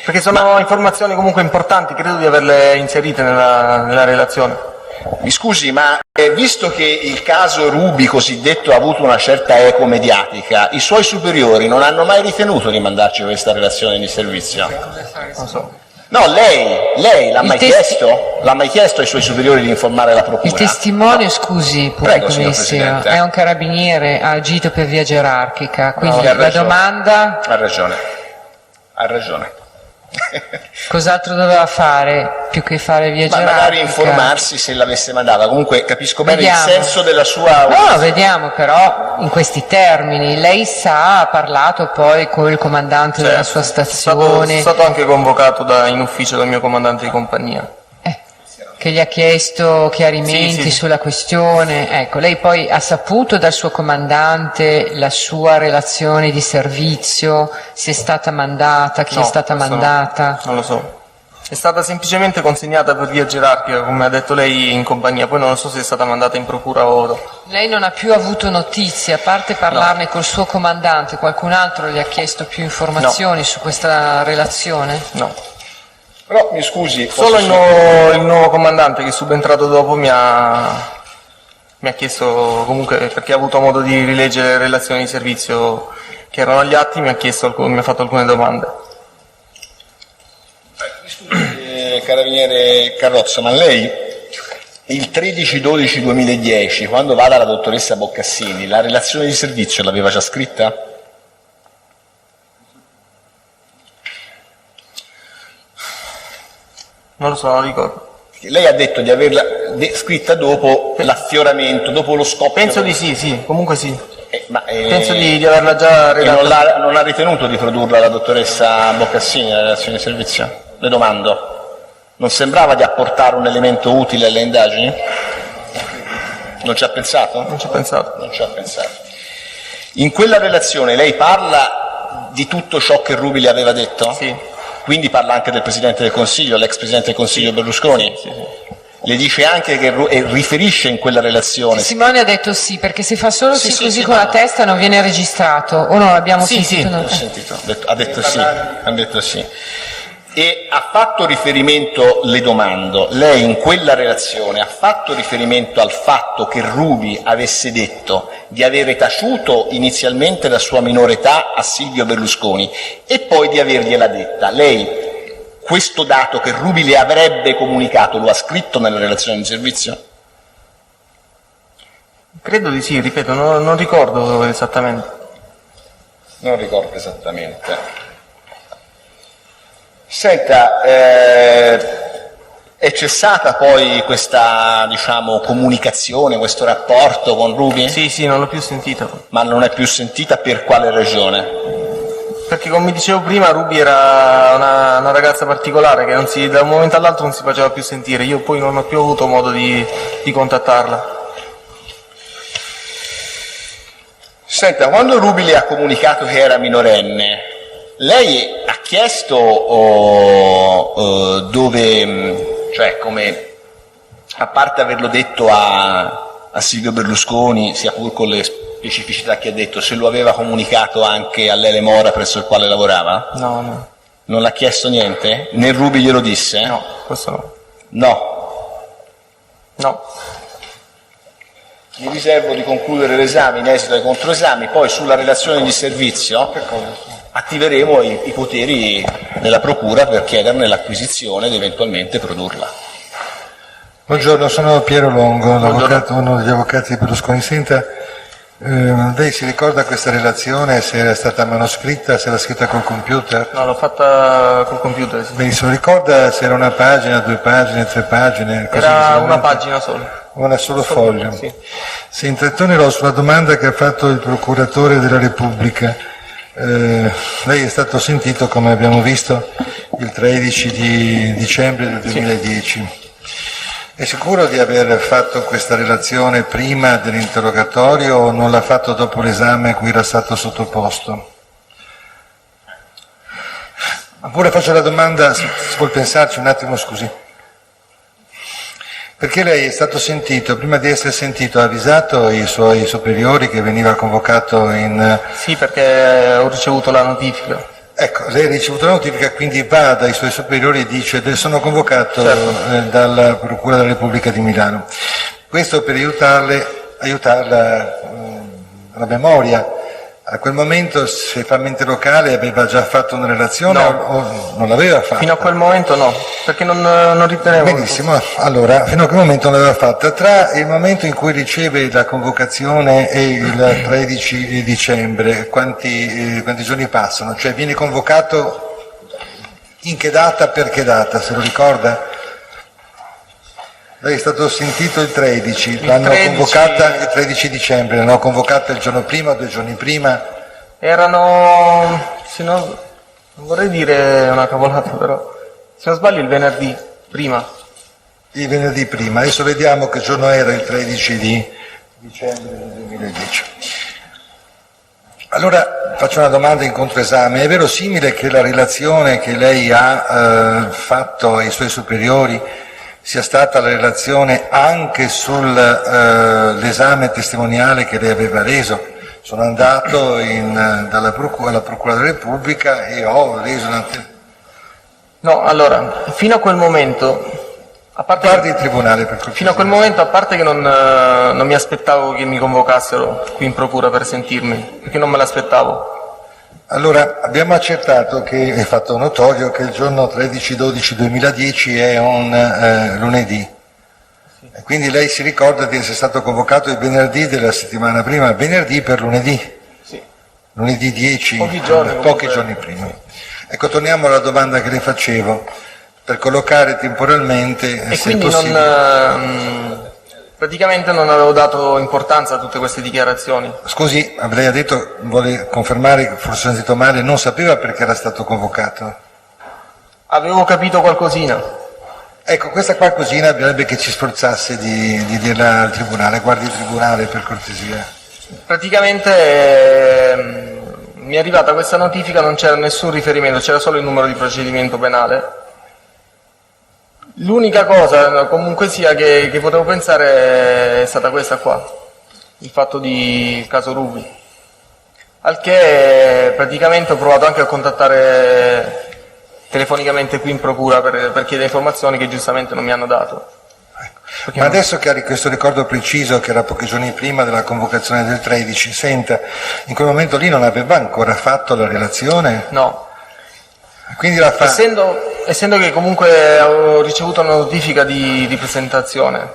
S4: Perché sono informazioni comunque importanti, credo di averle inserite nella relazione.
S3: Mi scusi, ma visto che il caso Ruby cosiddetto ha avuto una certa eco mediatica, i suoi superiori non hanno mai ritenuto di mandarci questa relazione di servizio?
S4: Non so.
S3: No, lei l'ha
S1: Il
S3: mai chiesto? L'ha mai chiesto ai suoi superiori di informare la procura?
S1: Il testimone, scusi,
S3: Prego,
S1: pubblico
S3: signor
S1: ministero,
S3: Presidente.
S1: è un carabiniere, ha agito per via gerarchica, quindi
S3: ha
S1: la
S3: ragione.
S1: domanda
S3: Ha ragione. Ha ragione.
S1: cos'altro doveva fare più che fare via
S3: Ma
S1: gerarchica?
S3: magari informarsi se l'avesse mandata. Comunque capisco bene
S1: Vediamo.
S3: il senso della sua...
S1: No, vediamo però in questi termini. Lei ha parlato poi con il comandante della sua
S4: Sono
S1: stazione
S4: stato anche convocato in ufficio dal mio comandante di compagnia.
S1: che gli ha chiesto chiarimenti
S4: Sì.
S1: sulla questione. Ecco, lei poi ha saputo dal suo comandante la sua relazione di servizio, se è stata mandata, chi
S4: No,
S1: è stata
S4: questo no.
S1: mandata.
S4: Non lo so. È stata semplicemente consegnata per via gerarchica, come ha detto lei, in compagnia. Poi non so se è stata mandata in procura o...
S1: Lei non ha più avuto notizie, a parte parlarne col suo comandante, qualcun altro gli ha chiesto più informazioni su questa relazione?
S4: No.
S3: Però mi scusi...
S4: Solo
S3: posso-
S4: il nuovo comandante che è subentrato dopo mi ha chiesto, comunque, perché ha avuto modo di rileggere le relazioni di servizio che erano agli atti, mi ha fatto alcune domande.
S3: Carabiniere Carrozza, ma lei il 13-12-2010, quando va dalla dottoressa Boccassini, la relazione di servizio l'aveva già scritta?
S4: Non lo so, non ricordo.
S3: Lei ha detto di averla scritta dopo l'affioramento, dopo lo scoppio.
S4: Penso di sì, comunque sì. Penso di averla già
S3: E
S4: redatta.
S3: non ha ritenuto di produrla la dottoressa Boccassini, la relazione di servizio? Le domando. Non sembrava di apportare un elemento utile alle indagini? Non ci ha pensato?
S4: Non ci ho pensato.
S3: Non ci ha pensato. In quella relazione lei parla di tutto ciò che Ruby le aveva detto?
S4: Sì.
S3: Quindi parla anche del Presidente del Consiglio, l'ex Presidente del Consiglio Berlusconi?
S4: Sì.
S3: Le dice anche che riferisce in quella relazione?
S1: Simone ha detto sì, perché se fa solo sì, così con
S3: no,
S1: la testa non viene registrato, o no, l'abbiamo sentito?
S3: Ho sentito, ha detto sì. E ha fatto riferimento, le domando, lei in quella relazione ha fatto riferimento al fatto che Ruby avesse detto di avere taciuto inizialmente la sua minore età a Silvio Berlusconi e poi di avergliela detta? Lei questo dato che Ruby le avrebbe comunicato lo ha scritto nella relazione di servizio?
S4: Credo di sì, ripeto, non ricordo esattamente.
S3: Non ricordo esattamente. Senta, è cessata poi questa, diciamo, comunicazione, questo rapporto con Ruby?
S4: Sì, non l'ho più sentito.
S3: Ma non è più sentita per quale ragione?
S4: Perché come dicevo prima, Ruby era una ragazza particolare che da un momento all'altro non si faceva più sentire. Io poi non ho più avuto modo di contattarla.
S3: Senta, quando Ruby le ha comunicato che era minorenne, lei ha chiesto dove, cioè come, a parte averlo detto a Silvio Berlusconi, sia pur con le specificità che ha detto, se lo aveva comunicato anche a Lele Mora presso il quale lavorava?
S4: No.
S3: Non l'ha chiesto niente? Né Ruby glielo disse?
S4: No, questo no.
S3: No. Mi riservo di concludere l'esame in esito ai controesami, poi sulla relazione di servizio attiveremo i poteri della Procura per chiederne l'acquisizione ed eventualmente produrla.
S5: Buongiorno, sono Piero Longo, uno degli avvocati di Berlusconi. Senta, lei si ricorda questa relazione, se era stata manoscritta, se era scritta col computer?
S4: No, l'ho fatta col computer, sì.
S5: Benissimo, ricorda se era una pagina, 2 pagine, 3 pagine?
S4: Era una pagina sola.
S5: Una solo foglio.
S4: Sì.
S5: Senta, tornerò sulla domanda che ha fatto il procuratore della Repubblica. Lei è stato sentito, come abbiamo visto, il 13 di dicembre del 2010. Sì. È sicuro di aver fatto questa relazione prima dell'interrogatorio o non l'ha fatto dopo l'esame a cui era stato sottoposto? Oppure faccio la domanda, si vuol pensarci un attimo, scusi. Perché lei è stato sentito, prima di essere sentito, ha avvisato i suoi superiori che veniva convocato in...
S4: Sì, perché ho ricevuto la notifica.
S5: Ecco, lei ha ricevuto la notifica, quindi va dai suoi superiori e dice sono convocato dalla Procura della Repubblica di Milano. Questo per aiutarla alla memoria. A quel momento, se fa mente locale, aveva già fatto una relazione o non l'aveva fatta?
S4: Fino a quel momento no, perché non ritenevo...
S5: Benissimo, allora, fino a quel momento non l'aveva fatta. Tra il momento in cui riceve la convocazione e il 13 di dicembre, quanti giorni passano? Cioè viene convocato in che data, per che data, se lo ricorda? Lei è stato sentito il 13, l'hanno convocata il 13 dicembre, l'hanno convocata il giorno prima o 2 giorni prima?
S4: Erano, se non vorrei dire una cavolata, però, se non sbaglio il venerdì prima.
S5: Il venerdì prima, adesso vediamo che giorno era il 13 di dicembre del 2010. Allora faccio una domanda in controesame, è verosimile che la relazione che lei ha fatto ai suoi superiori sia stata la relazione anche sull'esame testimoniale che lei aveva reso? Sono andato alla Procura della Repubblica e ho reso una...
S4: No, allora, fino a quel momento, a parte
S5: Guardi il tribunale per cortesia.
S4: Fino a quel momento, a parte che non mi aspettavo che mi convocassero qui in procura per sentirmi, perché non me l'aspettavo.
S5: Allora, abbiamo accertato che è fatto notorio che il giorno 13-12-2010 è un lunedì. E quindi lei si ricorda di essere stato convocato il venerdì della settimana prima, venerdì per lunedì? Sì. Lunedì 10, pochi giorni prima. Ecco, torniamo alla domanda che le facevo, per collocare temporalmente...
S4: E quindi praticamente non avevo dato importanza a tutte queste dichiarazioni.
S5: Scusi, lei ha detto, vuole confermare, forse ho sentito male, non sapeva perché era stato convocato?
S4: Avevo capito qualcosina.
S5: Ecco, questa qualcosina bisognerebbe che ci sforzasse di dirla al tribunale. Guardi il tribunale per cortesia.
S4: Praticamente mi è arrivata questa notifica, non c'era nessun riferimento, c'era solo il numero di procedimento penale. L'unica cosa comunque sia che potevo pensare è stata questa qua, il fatto il caso Ruby, al che praticamente ho provato anche a contattare telefonicamente qui in procura per chiedere informazioni che giustamente non mi hanno dato.
S5: Ma adesso che ha questo ricordo preciso che era pochi giorni prima della convocazione del 13, senta, in quel momento lì non aveva ancora fatto la relazione?
S4: No.
S5: Quindi la fa...
S4: Essendo che comunque ho ricevuto una notifica di presentazione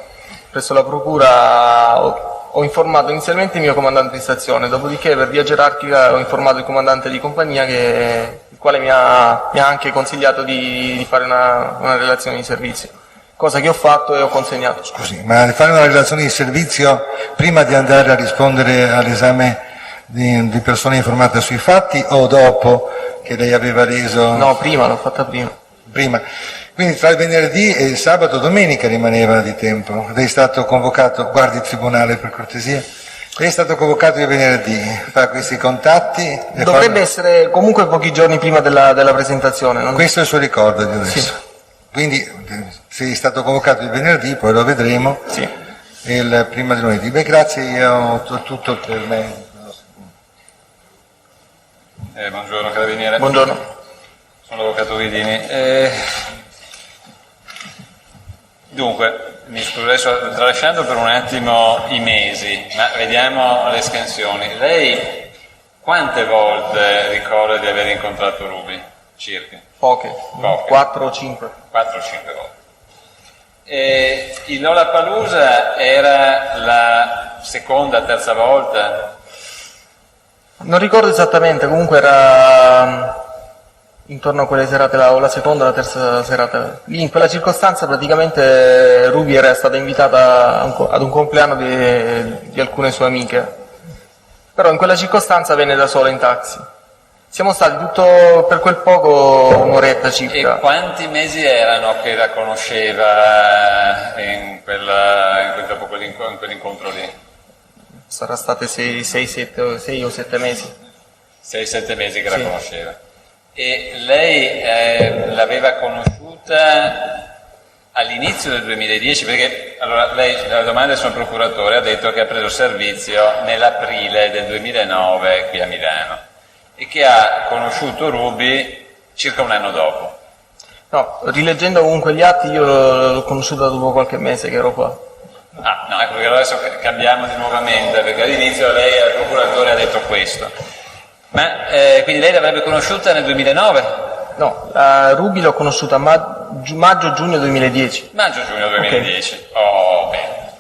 S4: presso la procura, ho informato inizialmente il mio comandante di stazione, dopodiché per via gerarchica ho informato il comandante di compagnia il quale mi ha anche consigliato di fare una relazione di servizio, cosa che ho fatto e ho consegnato.
S5: Scusi, ma fare una relazione di servizio prima di andare a rispondere all'esame di persone informate sui fatti o dopo che lei aveva reso?
S4: No, prima, l'ho fatta prima.
S5: Prima. Quindi tra il venerdì e il sabato domenica rimaneva di tempo. Lei è stato convocato, guardi il tribunale per cortesia, lei è stato convocato il venerdì, fa questi contatti.
S4: Dovrebbe essere comunque pochi giorni prima della presentazione. Non...
S5: Questo è il suo ricordo di adesso.
S4: Sì.
S5: Quindi se è stato convocato il venerdì, poi lo vedremo,
S4: sì.
S5: Prima di lunedì. Beh, grazie, io ho tutto per me.
S6: Buongiorno Carabiniere.
S4: Buongiorno.
S6: Sono l'avvocato Guidini. Dunque, mi scuso adesso, tralasciando per un attimo i mesi, ma vediamo le scansioni. Lei quante volte ricorda di aver incontrato Ruby? Circa?
S4: Poche. 4 o 5.
S6: 4 o 5 volte. Il Lollapalooza era la seconda, terza volta?
S4: Non ricordo esattamente, comunque era intorno a quelle serate là, o la seconda o la terza serata. Lì in quella circostanza praticamente Ruby era stata invitata ad un compleanno di alcune sue amiche, però in quella circostanza venne da sola in taxi. Siamo stati tutto per quel poco un'oretta circa.
S6: E quanti mesi erano che la conosceva dopo quell'incontro lì?
S4: Sarà state 6 o 7 mesi.
S6: 6-7 mesi che la conosceva. E lei l'aveva conosciuta all'inizio del 2010, perché allora lei, la domanda del suo procuratore, ha detto che ha preso servizio nell'aprile del 2009 qui a Milano e che ha conosciuto Ruby circa un anno dopo.
S4: No, rileggendo comunque gli atti io l'ho conosciuta dopo qualche mese che ero qua.
S6: Ah, no, ecco, perché adesso cambiamo di nuovamente, perché all'inizio lei al procuratore ha detto questo. Ma quindi lei l'avrebbe conosciuta nel 2009?
S4: No, Ruby l'ho conosciuta maggio-giugno 2010.
S6: Maggio-giugno 2010, okay. Oh, bene.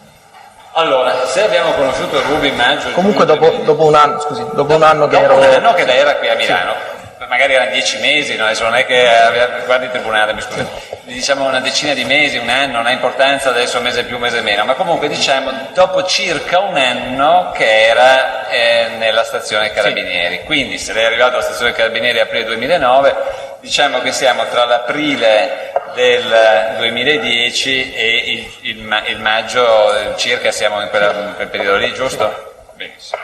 S6: Allora, se abbiamo conosciuto Ruby maggio...
S4: Comunque dopo un anno, scusi, dopo un anno che ero...
S6: Dopo un anno che lei era qui a Milano. Sì. Magari erano 10 mesi, no? Adesso non è che guardi il tribunale, mi scusi, diciamo una decina di mesi, un anno, non ha importanza adesso un mese più, un mese meno, ma comunque diciamo dopo circa un anno che era nella stazione Carabinieri. Sì. Quindi se lei è arrivato alla stazione Carabinieri aprile 2009, diciamo che siamo tra l'aprile del 2010 e il maggio circa, siamo in quel periodo lì, giusto? Benissimo.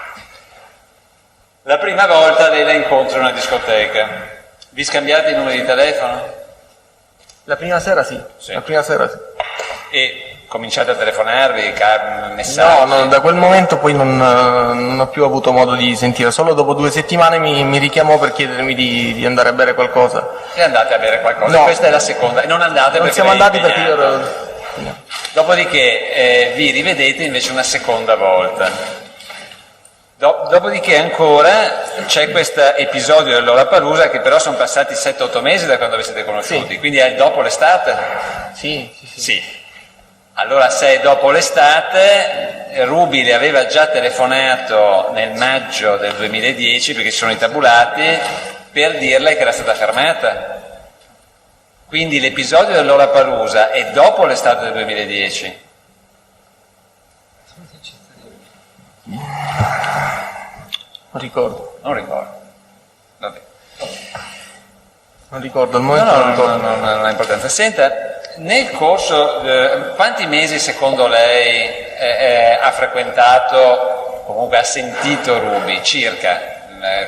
S6: La prima volta lei la incontra in una discoteca. Vi scambiate i numeri di telefono?
S4: La prima sera sì. La prima sera sì.
S6: E cominciate a telefonarvi, messaggi?
S4: No, da quel momento poi non ho più avuto modo di sentire. Solo dopo 2 settimane mi richiamò per chiedermi di andare a bere qualcosa.
S6: E andate a bere qualcosa?
S4: No.
S6: Questa è la seconda. E non andate
S4: non
S6: perché
S4: siamo andati perché io
S6: ero... Dopodiché vi rivedete invece una seconda volta. Dopodiché ancora c'è questo episodio del Lollapalooza che però sono passati 7-8 mesi da quando vi siete conosciuti, sì. Quindi è dopo l'estate? Sì. Allora se è dopo l'estate, Ruby le aveva già telefonato nel maggio del 2010, perché ci sono i tabulati, per dirle che era stata fermata. Quindi l'episodio del Lollapalooza è dopo l'estate del 2010.
S4: Non ricordo.
S6: Vabbè.
S4: Non ricordo, al momento non ricordo.
S6: Non ha importanza. Senta, nel corso, quanti mesi secondo lei ha frequentato, comunque ha sentito Ruby, circa,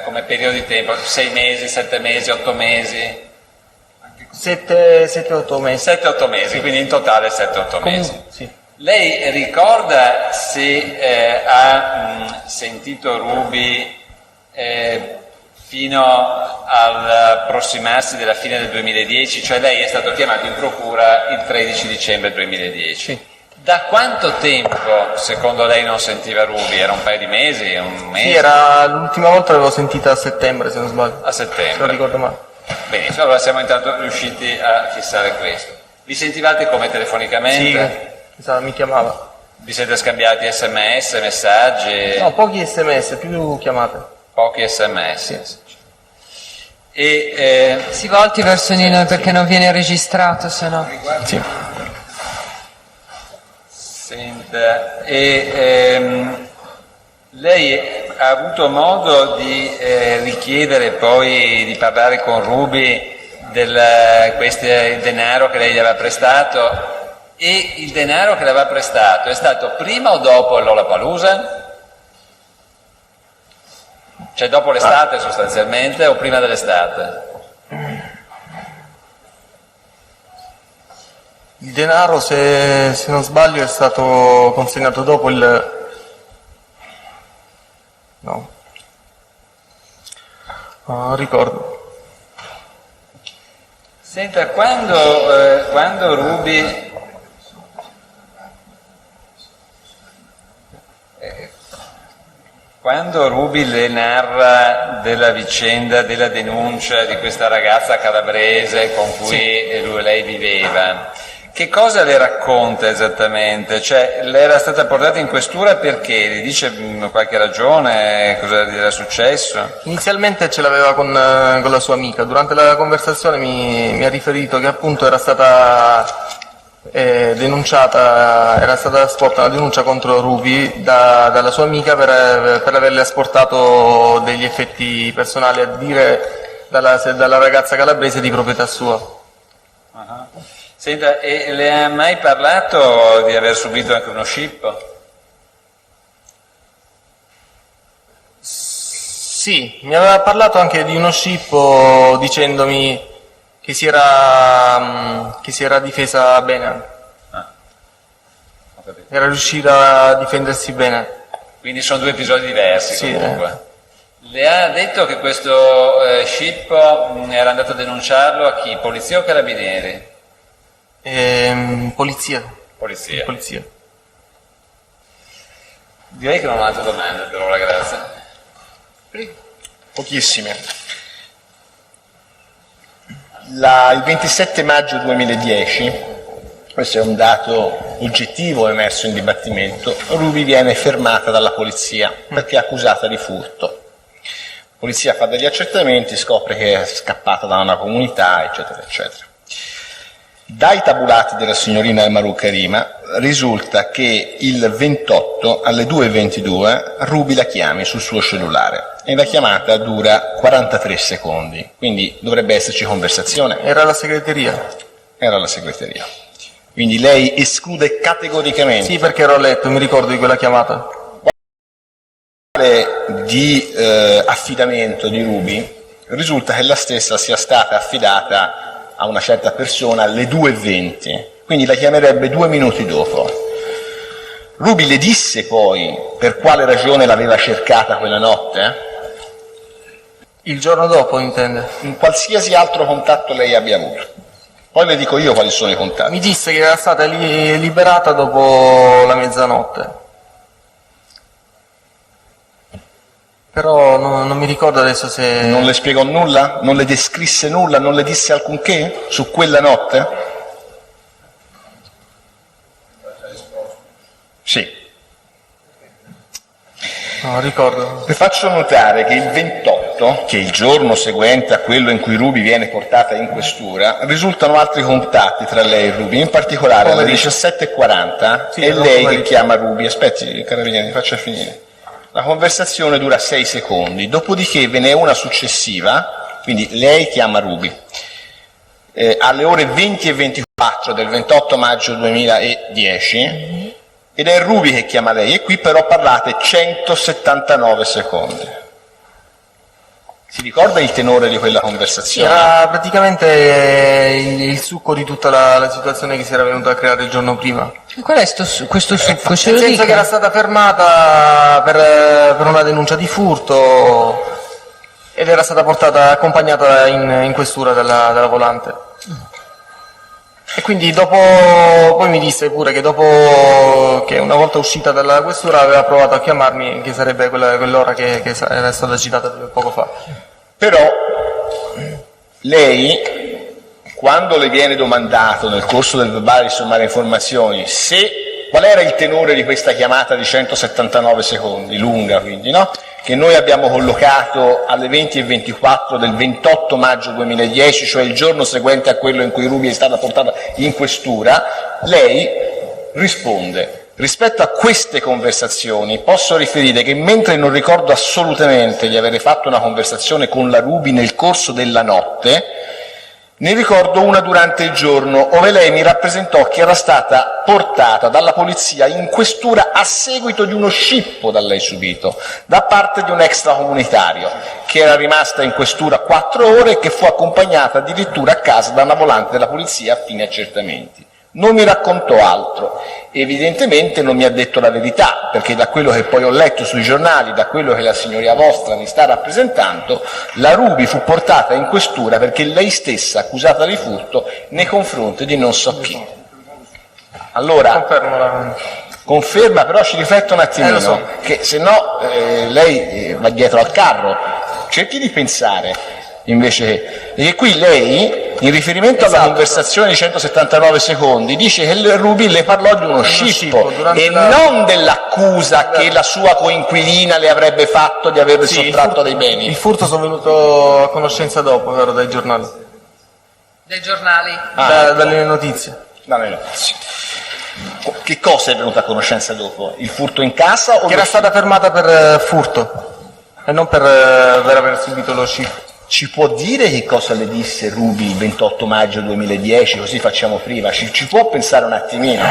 S6: come periodo di tempo? 6 mesi, 7 mesi, 8 mesi?
S4: 7-8 mesi.
S6: 7-8 mesi, quindi in totale 7-8 mesi.
S4: Sì.
S6: Lei ricorda se ha sentito Ruby fino all'approssimarsi della fine del 2010, cioè lei è stato chiamato in procura il 13 dicembre 2010.
S4: Sì.
S6: Da quanto tempo, secondo lei, non sentiva Ruby? Era un paio di mesi? Un mese?
S4: Sì, l'ultima volta l'avevo sentita a settembre, se non sbaglio.
S6: A
S4: Se non
S6: settembre.
S4: ricordo male.
S6: Benissimo, allora siamo intanto riusciti a fissare questo. Vi sentivate come telefonicamente?
S4: Sì, mi chiamava.
S6: Vi siete scambiati sms, messaggi?
S4: No, pochi sms, più chiamate.
S6: Pochi sms.
S1: Si volti verso di noi perché non viene registrato, se no.
S4: Sì.
S6: Senta, lei ha avuto modo di richiedere poi di parlare con Ruby del denaro che lei gli aveva prestato, e il denaro che le aveva prestato è stato prima o dopo il Lollapalooza? Cioè dopo l'estate sostanzialmente o prima dell'estate?
S4: Il denaro, se non sbaglio, è stato consegnato dopo il... No. Non ricordo.
S6: Senta, quando Ruby... Quando Ruby le narra della vicenda, della denuncia di questa ragazza calabrese con cui lei viveva, che cosa le racconta esattamente? Cioè, le era stata portata in questura perché? Le dice qualche ragione? Cosa le era successo?
S4: Inizialmente ce l'aveva con la sua amica. Durante la conversazione mi ha riferito che appunto era stata denunciata, era stata sporta una denuncia contro Ruby dalla sua amica per averle asportato degli effetti personali, a dire dalla ragazza calabrese di proprietà sua.
S6: Uh-huh. Senta, e le ha mai parlato di aver subito anche uno scippo?
S4: Sì, mi aveva parlato anche di uno scippo dicendomi che si era difesa bene.
S6: Ho capito.
S4: Era riuscita a difendersi bene.
S6: Quindi sono due episodi diversi
S4: Sì,
S6: comunque. Le ha detto che questo scippo era andato a denunciarlo a chi? Polizia o carabinieri?
S4: Polizia.
S6: Polizia.
S4: Polizia.
S6: Direi che non ho altre domande per ora, grazie.
S3: Pochissime. Il 27 maggio 2010, questo è un dato oggettivo emerso in dibattimento, Ruby viene fermata dalla polizia perché è accusata di furto. La polizia fa degli accertamenti, scopre che è scappata da una comunità, eccetera, eccetera. Dai tabulati della signorina El Karima risulta che il 28 alle 2:22 Ruby la chiami sul suo cellulare e la chiamata dura 43 secondi, quindi dovrebbe esserci conversazione.
S4: Era la segreteria.
S3: Era la segreteria. Quindi lei esclude categoricamente
S4: Sì, perché ero a letto, mi ricordo di quella chiamata.
S3: di affidamento di Ruby. Risulta che la stessa sia stata affidata a una certa persona alle 2:20, quindi la chiamerebbe 2 minuti dopo. Ruby le disse poi per quale ragione l'aveva cercata quella notte?
S4: Il giorno dopo, intende?
S3: In qualsiasi altro contatto lei abbia avuto. Poi le dico io quali sono i contatti.
S4: Mi disse che era stata liberata dopo la mezzanotte. Però non mi ricordo adesso se...
S3: Non le spiegò nulla? Non le descrisse nulla? Non le disse alcunché su quella notte? Sì.
S4: Non ricordo.
S3: Le faccio notare che il 28, che è il giorno seguente a quello in cui Ruby viene portata in questura, risultano altri contatti tra lei e Ruby, in particolare alle 17:40
S4: Sì,
S3: è
S4: no,
S3: lei che
S4: pomeriggio.
S3: chiama Ruby. Aspetti, carabinieri, faccia finire. La conversazione dura 6 secondi, dopodiché ve n'è una successiva, quindi lei chiama Ruby, alle ore 20:24 del 28 maggio 2010, ed è Ruby che chiama lei, e qui però parlate 179 secondi. Si ricorda il tenore di quella conversazione?
S4: Era praticamente il succo di tutta la situazione che si era venuta a creare il giorno prima.
S1: Qual è questo succo? Ce
S4: Nel
S1: lo
S4: senso che era
S1: dica?
S4: stata fermata per una denuncia di furto ed era stata portata accompagnata in questura dalla volante. E quindi poi mi disse pure che dopo che una volta uscita dalla questura aveva provato a chiamarmi, che sarebbe quell'ora che era stata citata poco fa.
S3: Però lei, quando le viene domandato nel corso del verbale di sommare informazioni qual era il tenore di questa chiamata di 179 secondi, lunga quindi, no? Che noi abbiamo collocato alle 20:24 del 28 maggio 2010, cioè il giorno seguente a quello in cui Ruby è stata portata in questura, lei risponde: rispetto a queste conversazioni posso riferire che mentre non ricordo assolutamente di avere fatto una conversazione con la Ruby nel corso della notte, ne ricordo una durante il giorno, ove lei mi rappresentò che era stata portata dalla polizia in questura a seguito di uno scippo da lei subito, da parte di un extracomunitario, che era rimasta in questura 4 ore e che fu accompagnata addirittura a casa da una volante della polizia a fine accertamenti. Non mi raccontò altro, evidentemente non mi ha detto la verità, perché da quello che poi ho letto sui giornali, da quello che la signoria vostra mi sta rappresentando, la Ruby fu portata in questura perché lei stessa accusata di furto nei confronti di non so chi. Allora, conferma, però ci rifletta un attimino,
S4: lo so.
S3: che se no lei va dietro al carro. Cerchi di pensare invece che qui lei, in riferimento alla conversazione di 179 secondi, dice che Ruby le parlò di uno scippo e non dell'accusa che la sua coinquilina le avrebbe fatto di aver sottratto dei beni.
S4: Il furto sono venuto a conoscenza dopo, vero, dai giornali,
S1: Dai giornali?
S4: dalle notizie.
S3: Dalle notizie. Che cosa è venuta a conoscenza dopo? Il furto in casa o
S4: Che era stata fermata per furto e non per aver subito lo scippo.
S3: Ci può dire che cosa le disse Ruby il 28 maggio 2010, così facciamo prima? Ci può pensare un attimino?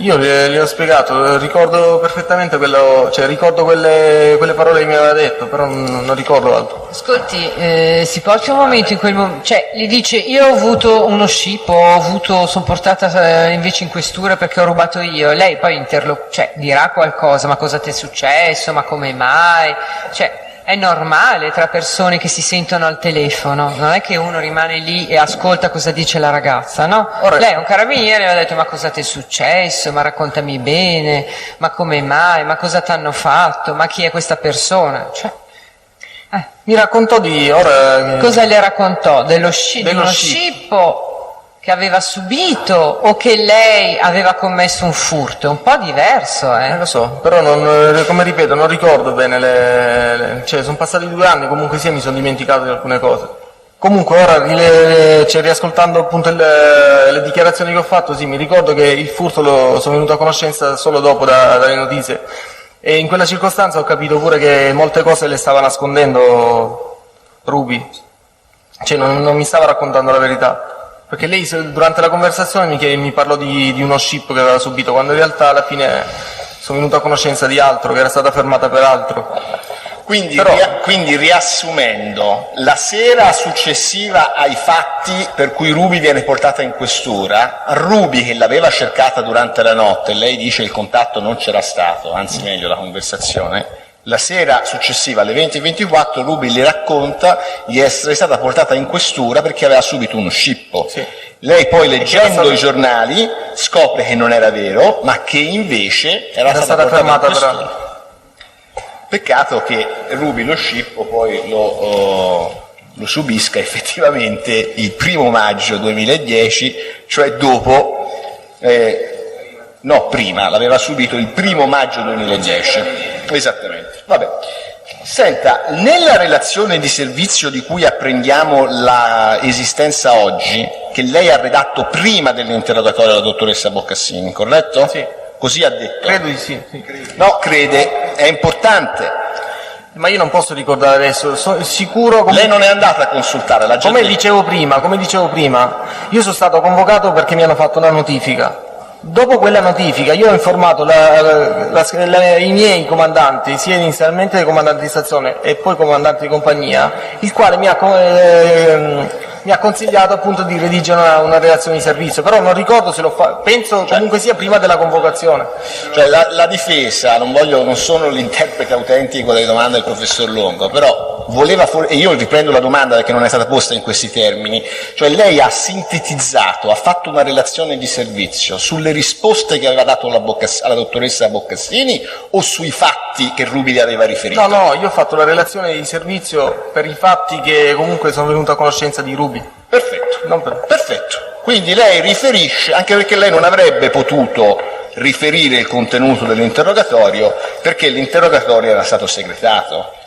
S4: Io le ho spiegato, ricordo perfettamente ricordo quelle parole che mi aveva detto, però non ricordo altro.
S1: Ascolti, si porta un momento in quel momento, cioè gli dice: io ho avuto uno scippo, sono portata invece in questura perché ho rubato io. Lei poi dirà qualcosa: ma cosa ti è successo, ma come mai? Cioè, è normale tra persone che si sentono al telefono, non è che uno rimane lì e ascolta cosa dice la ragazza, no? Lei è un carabiniere e ha detto: ma cosa ti è successo, ma raccontami bene, ma come mai, ma cosa ti hanno fatto, ma chi è questa persona? Cioè,
S4: Mi raccontò
S1: cosa le raccontò? Di uno scippo che aveva subito o che lei aveva commesso un furto? È un po' diverso,
S4: Lo so, però come ripeto, non ricordo bene sono passati 2 anni, comunque sia mi sono dimenticato di alcune cose. Comunque ora, riascoltando appunto le dichiarazioni che ho fatto, sì, mi ricordo che il furto sono venuto a conoscenza solo dopo dalle notizie, e in quella circostanza ho capito pure che molte cose le stava nascondendo Ruby, non mi stava raccontando la verità. Perché lei durante la conversazione mi parlò di uno scippo che aveva subito, quando in realtà alla fine sono venuto a conoscenza di altro, che era stata fermata per altro.
S3: Quindi riassumendo, la sera successiva ai fatti per cui Ruby viene portata in questura, Ruby, che l'aveva cercata durante la notte, lei dice il contatto non c'era stato, anzi meglio la conversazione, la sera successiva alle 20:24 Ruby le racconta di essere stata portata in questura perché aveva subito uno scippo.
S4: Sì.
S3: Lei poi, leggendo i giornali, scopre che non era vero, ma che invece era stata fermata in questura. Peccato che Ruby lo scippo poi lo subisca effettivamente il 1° maggio 2010, cioè dopo, prima, l'aveva subito il 1° maggio 2010, esattamente. Vabbè. Senta, nella relazione di servizio di cui apprendiamo la esistenza oggi, che lei ha redatto prima dell'interrogatorio della dottoressa Boccassini, corretto?
S4: Sì.
S3: Così ha detto.
S4: Credo di sì.
S3: No, crede, è importante.
S4: Ma io non posso ricordare adesso, sono sicuro.
S3: Lei non è andata a consultare la gente.
S4: Come dicevo prima, io sono stato convocato perché mi hanno fatto una notifica. Dopo quella notifica io ho informato i miei comandanti, sia inizialmente il comandante di stazione e poi il comandante di compagnia, il quale mi ha consigliato appunto di redigere una relazione di servizio, però non ricordo se l'ho fatto, penso comunque sia prima della convocazione.
S3: Cioè la difesa, non sono l'interprete autentico delle domande del professor Longo, però e io riprendo la domanda perché non è stata posta in questi termini, cioè lei ha sintetizzato, ha fatto una relazione di servizio sulle risposte che aveva dato alla dottoressa Boccassini o sui fatti che Ruby le aveva riferito?
S4: No, io ho fatto la relazione di servizio per i fatti che comunque sono venuto a conoscenza di Ruby.
S3: Perfetto, perfetto. Quindi lei riferisce, anche perché lei non avrebbe potuto riferire il contenuto dell'interrogatorio perché l'interrogatorio era stato segretato.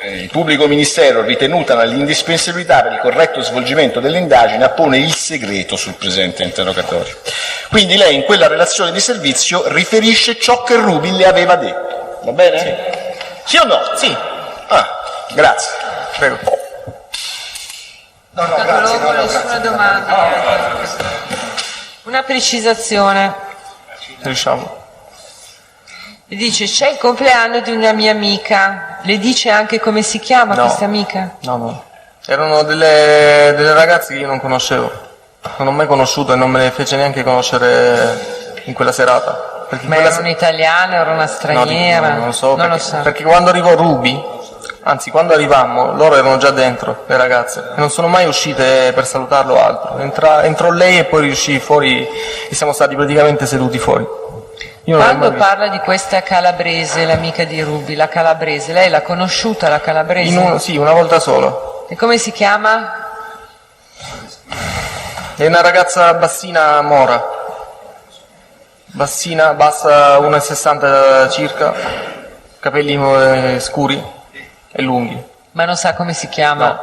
S3: Il pubblico ministero, ritenuta l'indispensabilità per il corretto svolgimento dell'indagine, appone il segreto sul presente interrogatorio. Quindi lei in quella relazione di servizio riferisce ciò che Ruby le aveva detto. Va bene? Sì o no?
S4: Sì.
S3: Grazie.
S4: Prego.
S2: No, grazie.
S1: Non nessuna domanda. Una precisazione.
S4: Riusciamo.
S1: Le dice c'è il compleanno di una mia amica, le dice anche come si chiama questa amica?
S4: No, erano delle ragazze che io non conoscevo, non ho mai conosciuto e non me le fece neanche conoscere in quella serata.
S1: Ma era un'italiana, era una straniera?
S4: Non lo so,
S1: non lo so.
S4: Perché quando arrivò Ruby, anzi quando arrivammo, loro erano già dentro, le ragazze, e non sono mai uscite per salutarlo o altro. Entrò lei e poi riuscì fuori e siamo stati praticamente seduti fuori.
S1: Quando parla di questa calabrese, l'amica di Ruby, la calabrese, lei l'ha conosciuta la calabrese?
S4: Sì, una volta solo.
S1: E come si chiama?
S4: È una ragazza bassina mora, bassina, bassa 1,60 circa, capelli scuri e lunghi.
S1: Ma non sa come si chiama?
S4: No.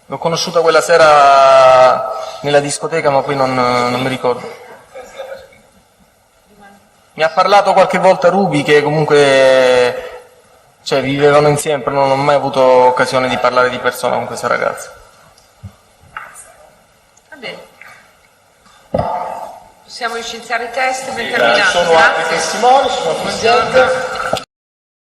S4: L'ho conosciuta quella sera nella discoteca, ma poi non mi ricordo. Mi ha parlato qualche volta Ruby, che comunque vivevano insieme, però non ho mai avuto occasione di parlare di persona con questa ragazza.
S1: Va bene. Possiamo licenziare i test, ben terminato.
S3: Sono altri testimoni, sono presenti.